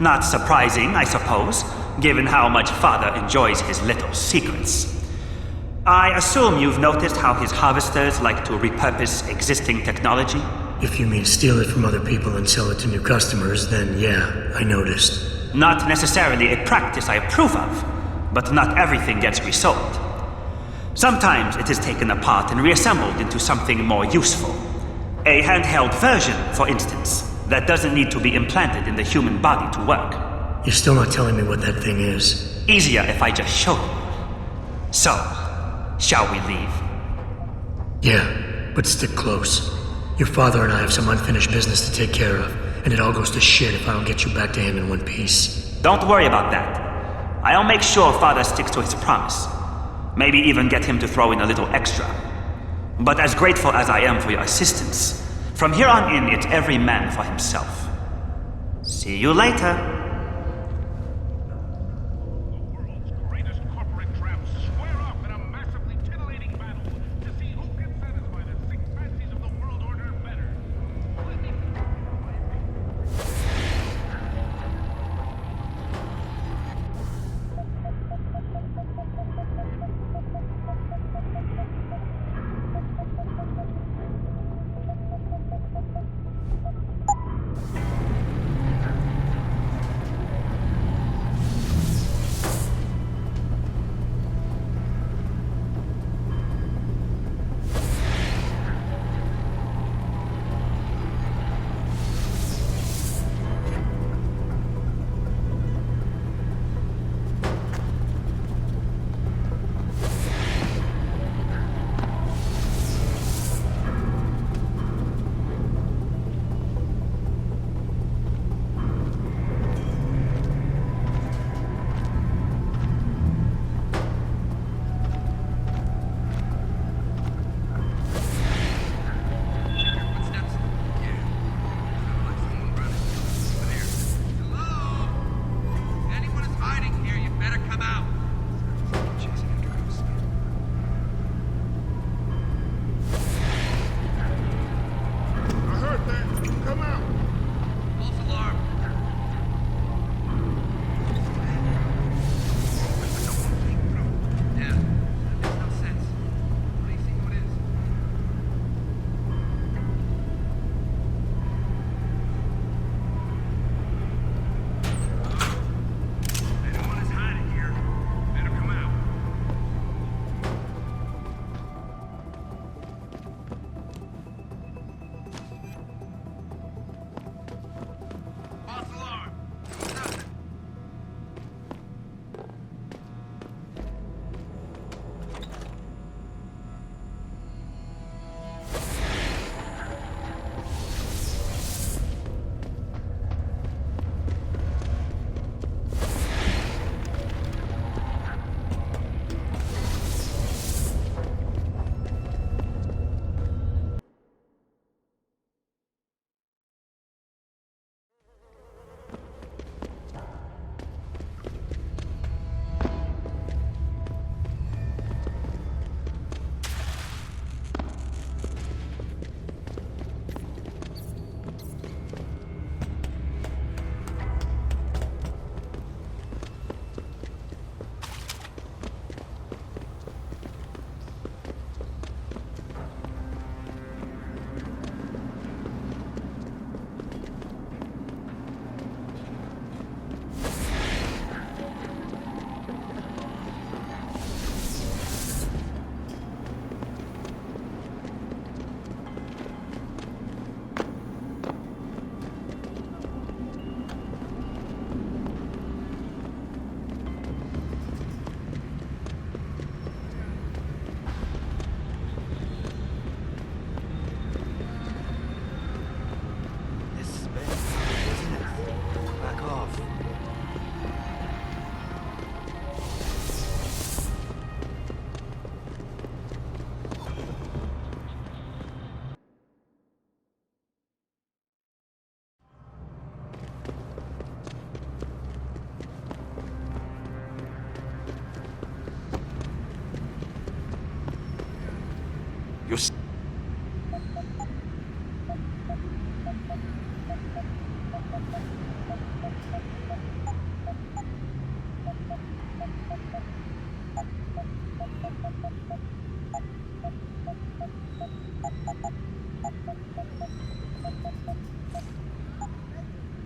Not surprising, I suppose, given how much Father enjoys his little secrets. I assume you've noticed how his harvesters like to repurpose existing technology? If you mean steal it from other people and sell it to new customers, then yeah, I noticed. Not necessarily a practice I approve of, but not everything gets resold. Sometimes it is taken apart and reassembled into something more useful. A handheld version, for instance, that doesn't need to be implanted in the human body to work. You're still not telling me what that thing is. Easier if I just show you. So, shall we leave? Yeah, but stick close. Your father and I have some unfinished business to take care of, and it all goes to shit if I don't get you back to him in one piece. Don't worry about that. I'll make sure Father sticks to his promise. Maybe even get him to throw in a little extra. But as grateful as I am for your assistance, from here on in, it's every man for himself. See you later.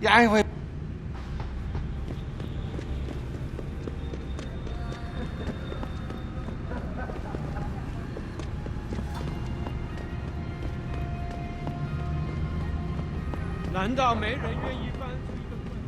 该会。难道没人愿意搬出一个棍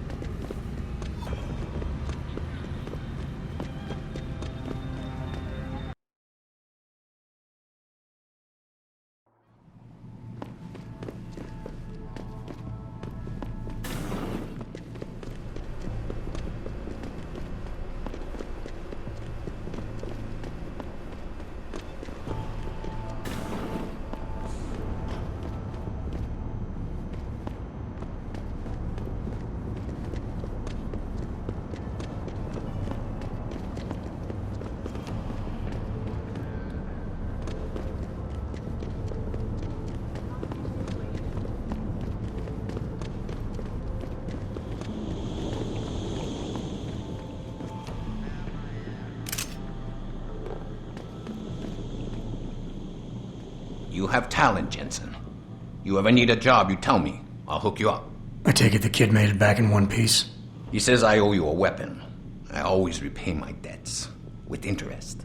？You have talent, Jensen. You ever need a job, you tell me. I'll hook you up. I take it the kid made it back in one piece? He says I owe you a weapon. I always repay my debts. With interest.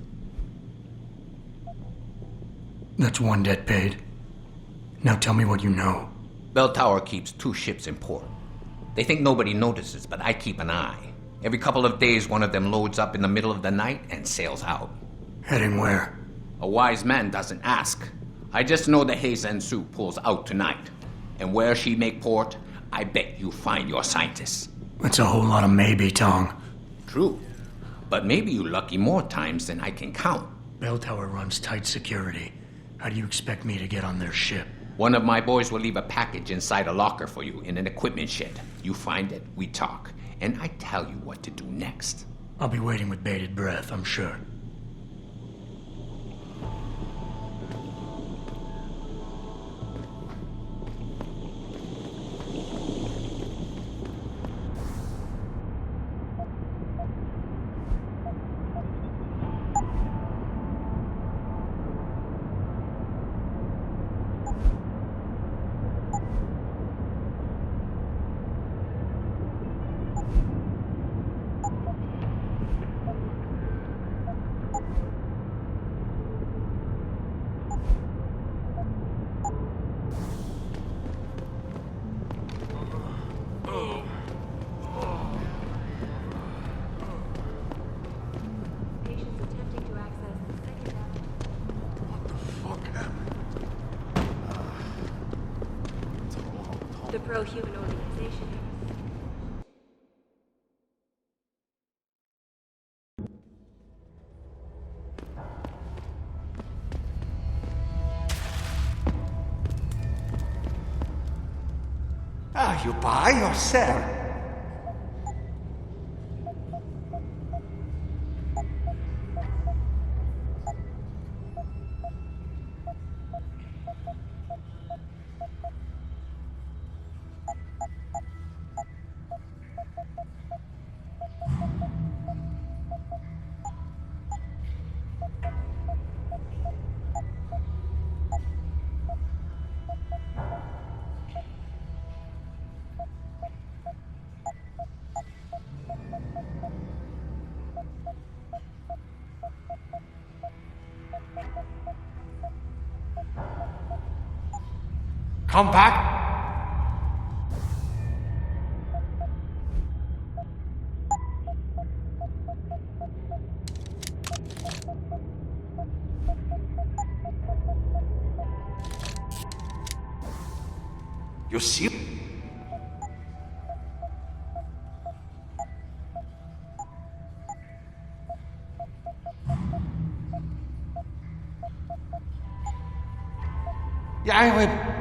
That's one debt paid. Now tell me what you know. Bell Tower keeps 2 ships in port. They think nobody notices, but I keep an eye. Every couple of days, one of them loads up in the middle of the night and sails out. Heading where? A wise man doesn't ask. I just know the Heizen Su pulls out tonight. And where she make port, I bet you find your scientists. That's a whole lot of maybe, Tong. True. But maybe you lucky more times than I can count. Bell Tower runs tight security. How do you expect me to get on their ship? One of my boys will leave a package inside a locker for you in an equipment shed. You find it, we talk, and I tell you what to do next. I'll be waiting with bated breath, I'm sure. The pro-human organization. Are you by yourself? Come back. You see? Yeah, I will.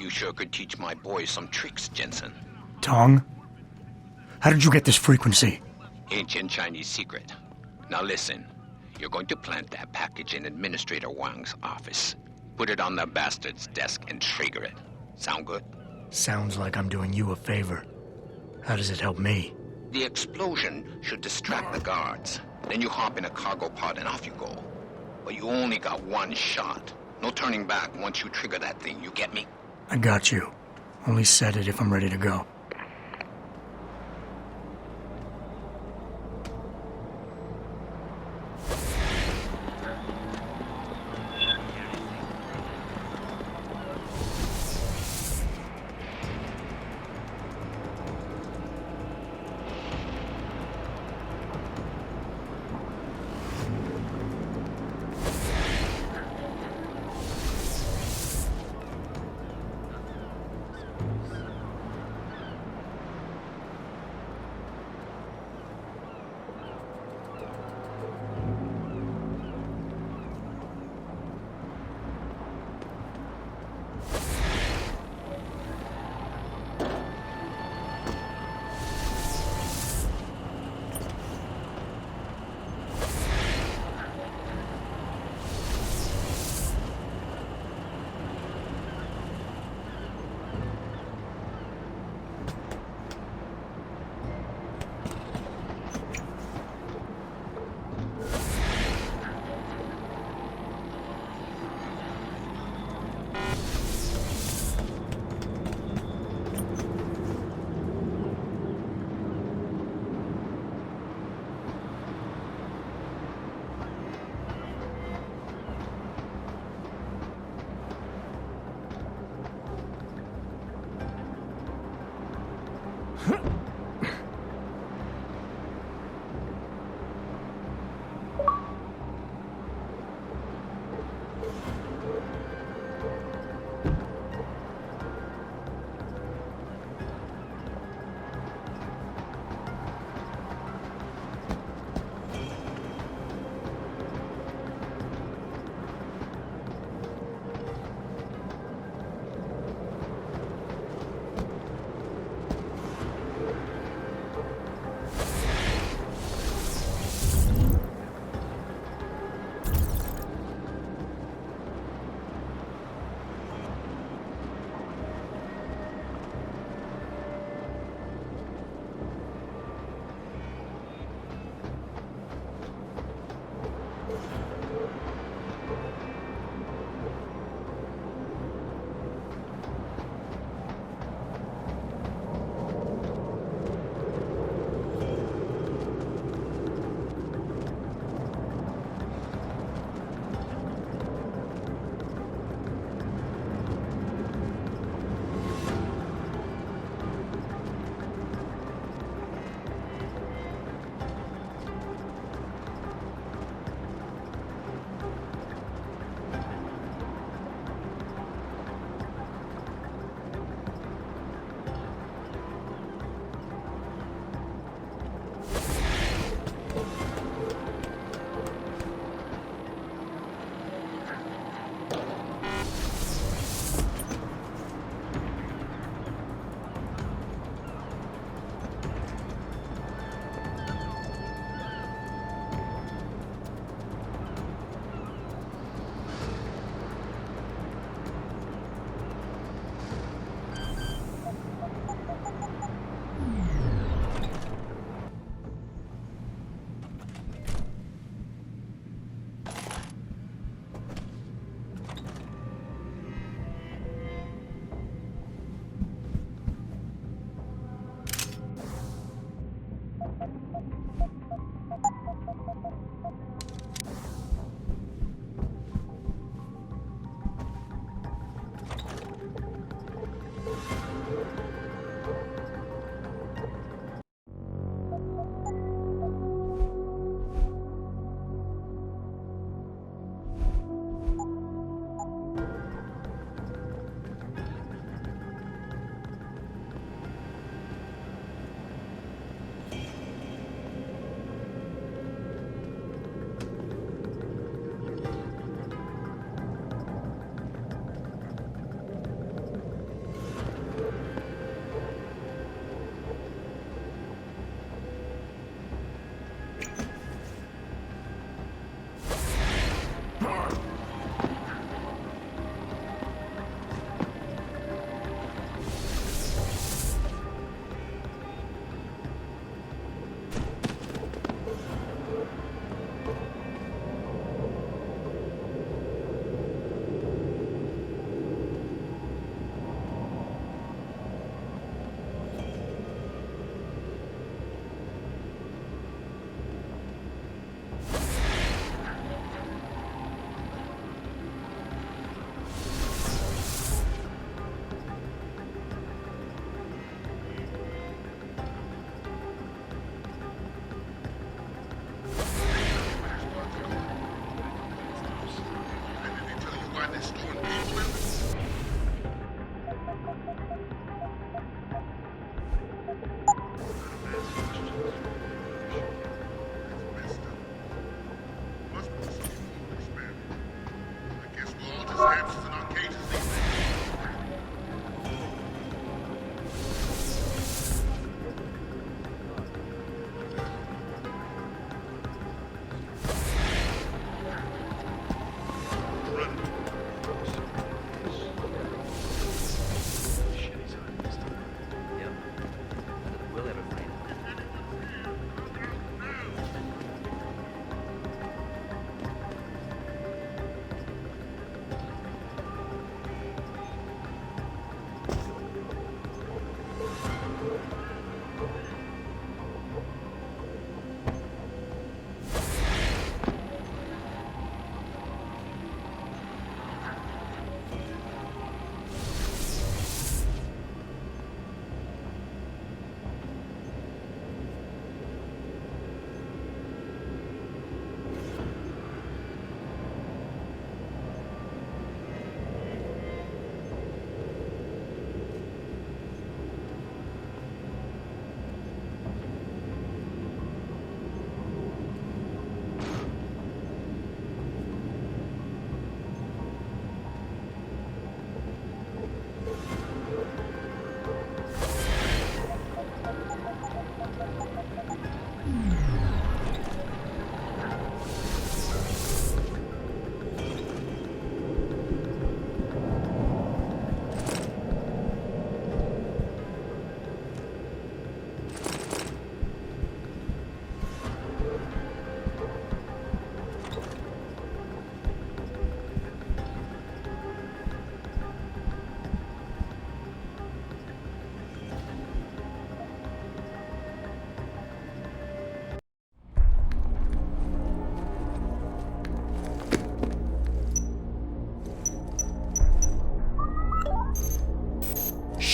You sure could teach my boys some tricks, Jensen. Tong? How did you get this frequency? Ancient Chinese secret. Now listen. You're going to plant that package in Administrator Wang's office. Put it on the bastard's desk and trigger it. Sound good? Sounds like I'm doing you a favor. How does it help me? The explosion should distract the guards. Then you hop in a cargo pod and off you go. But you only got one shot. No turning back once you trigger that thing, you get me? I got you. Only set it if I'm ready to go.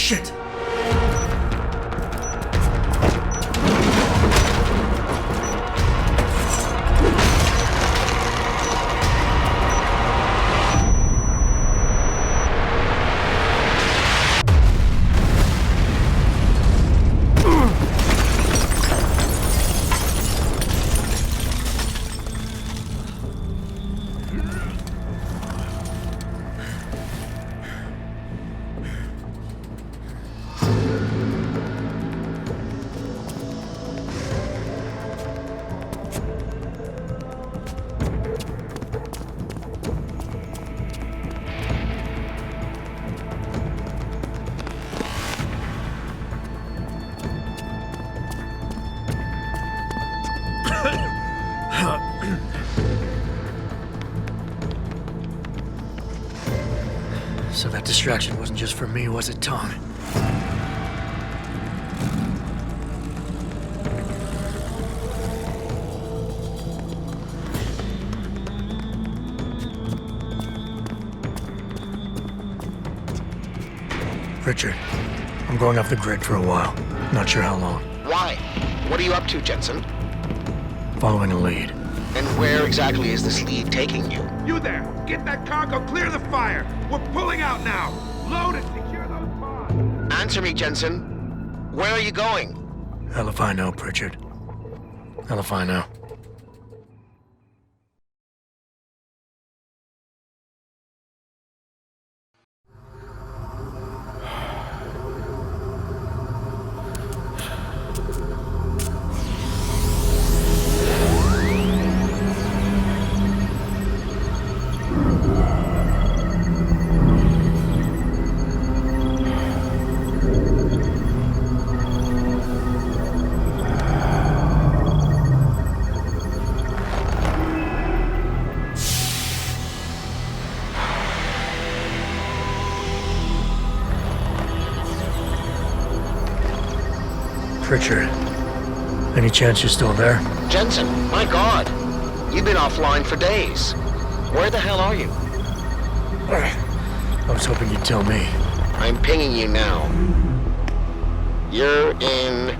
Shit! So that distraction wasn't just for me, was it, Tom? Richard, I'm going off the grid for a while. Not sure how long. Why? What are you up to, Jensen? Following a lead. And where exactly is this lead taking you? You there! Get that cargo, clear the fire! We're pulling out now! Load and secure those pods! Answer me, Jensen. Where are you going? Hell if I know, Pritchard. Hell if I know. Pritchard, any chance you're still there? Jensen, my God! You've been offline for days. Where the hell are you? I was hoping you'd tell me. I'm pinging you now. You're in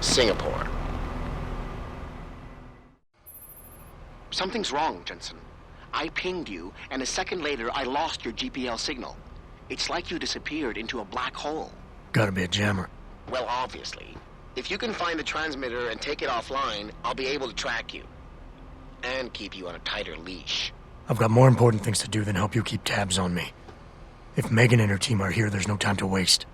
Singapore. Something's wrong, Jensen. I pinged you, and a second later I lost your GPL signal. It's like you disappeared into a black hole. Gotta be a jammer. Well, obviously. If you can find the transmitter and take it offline, I'll be able to track you. And keep you on a tighter leash. I've got more important things to do than help you keep tabs on me. If Megan and her team are here, there's no time to waste.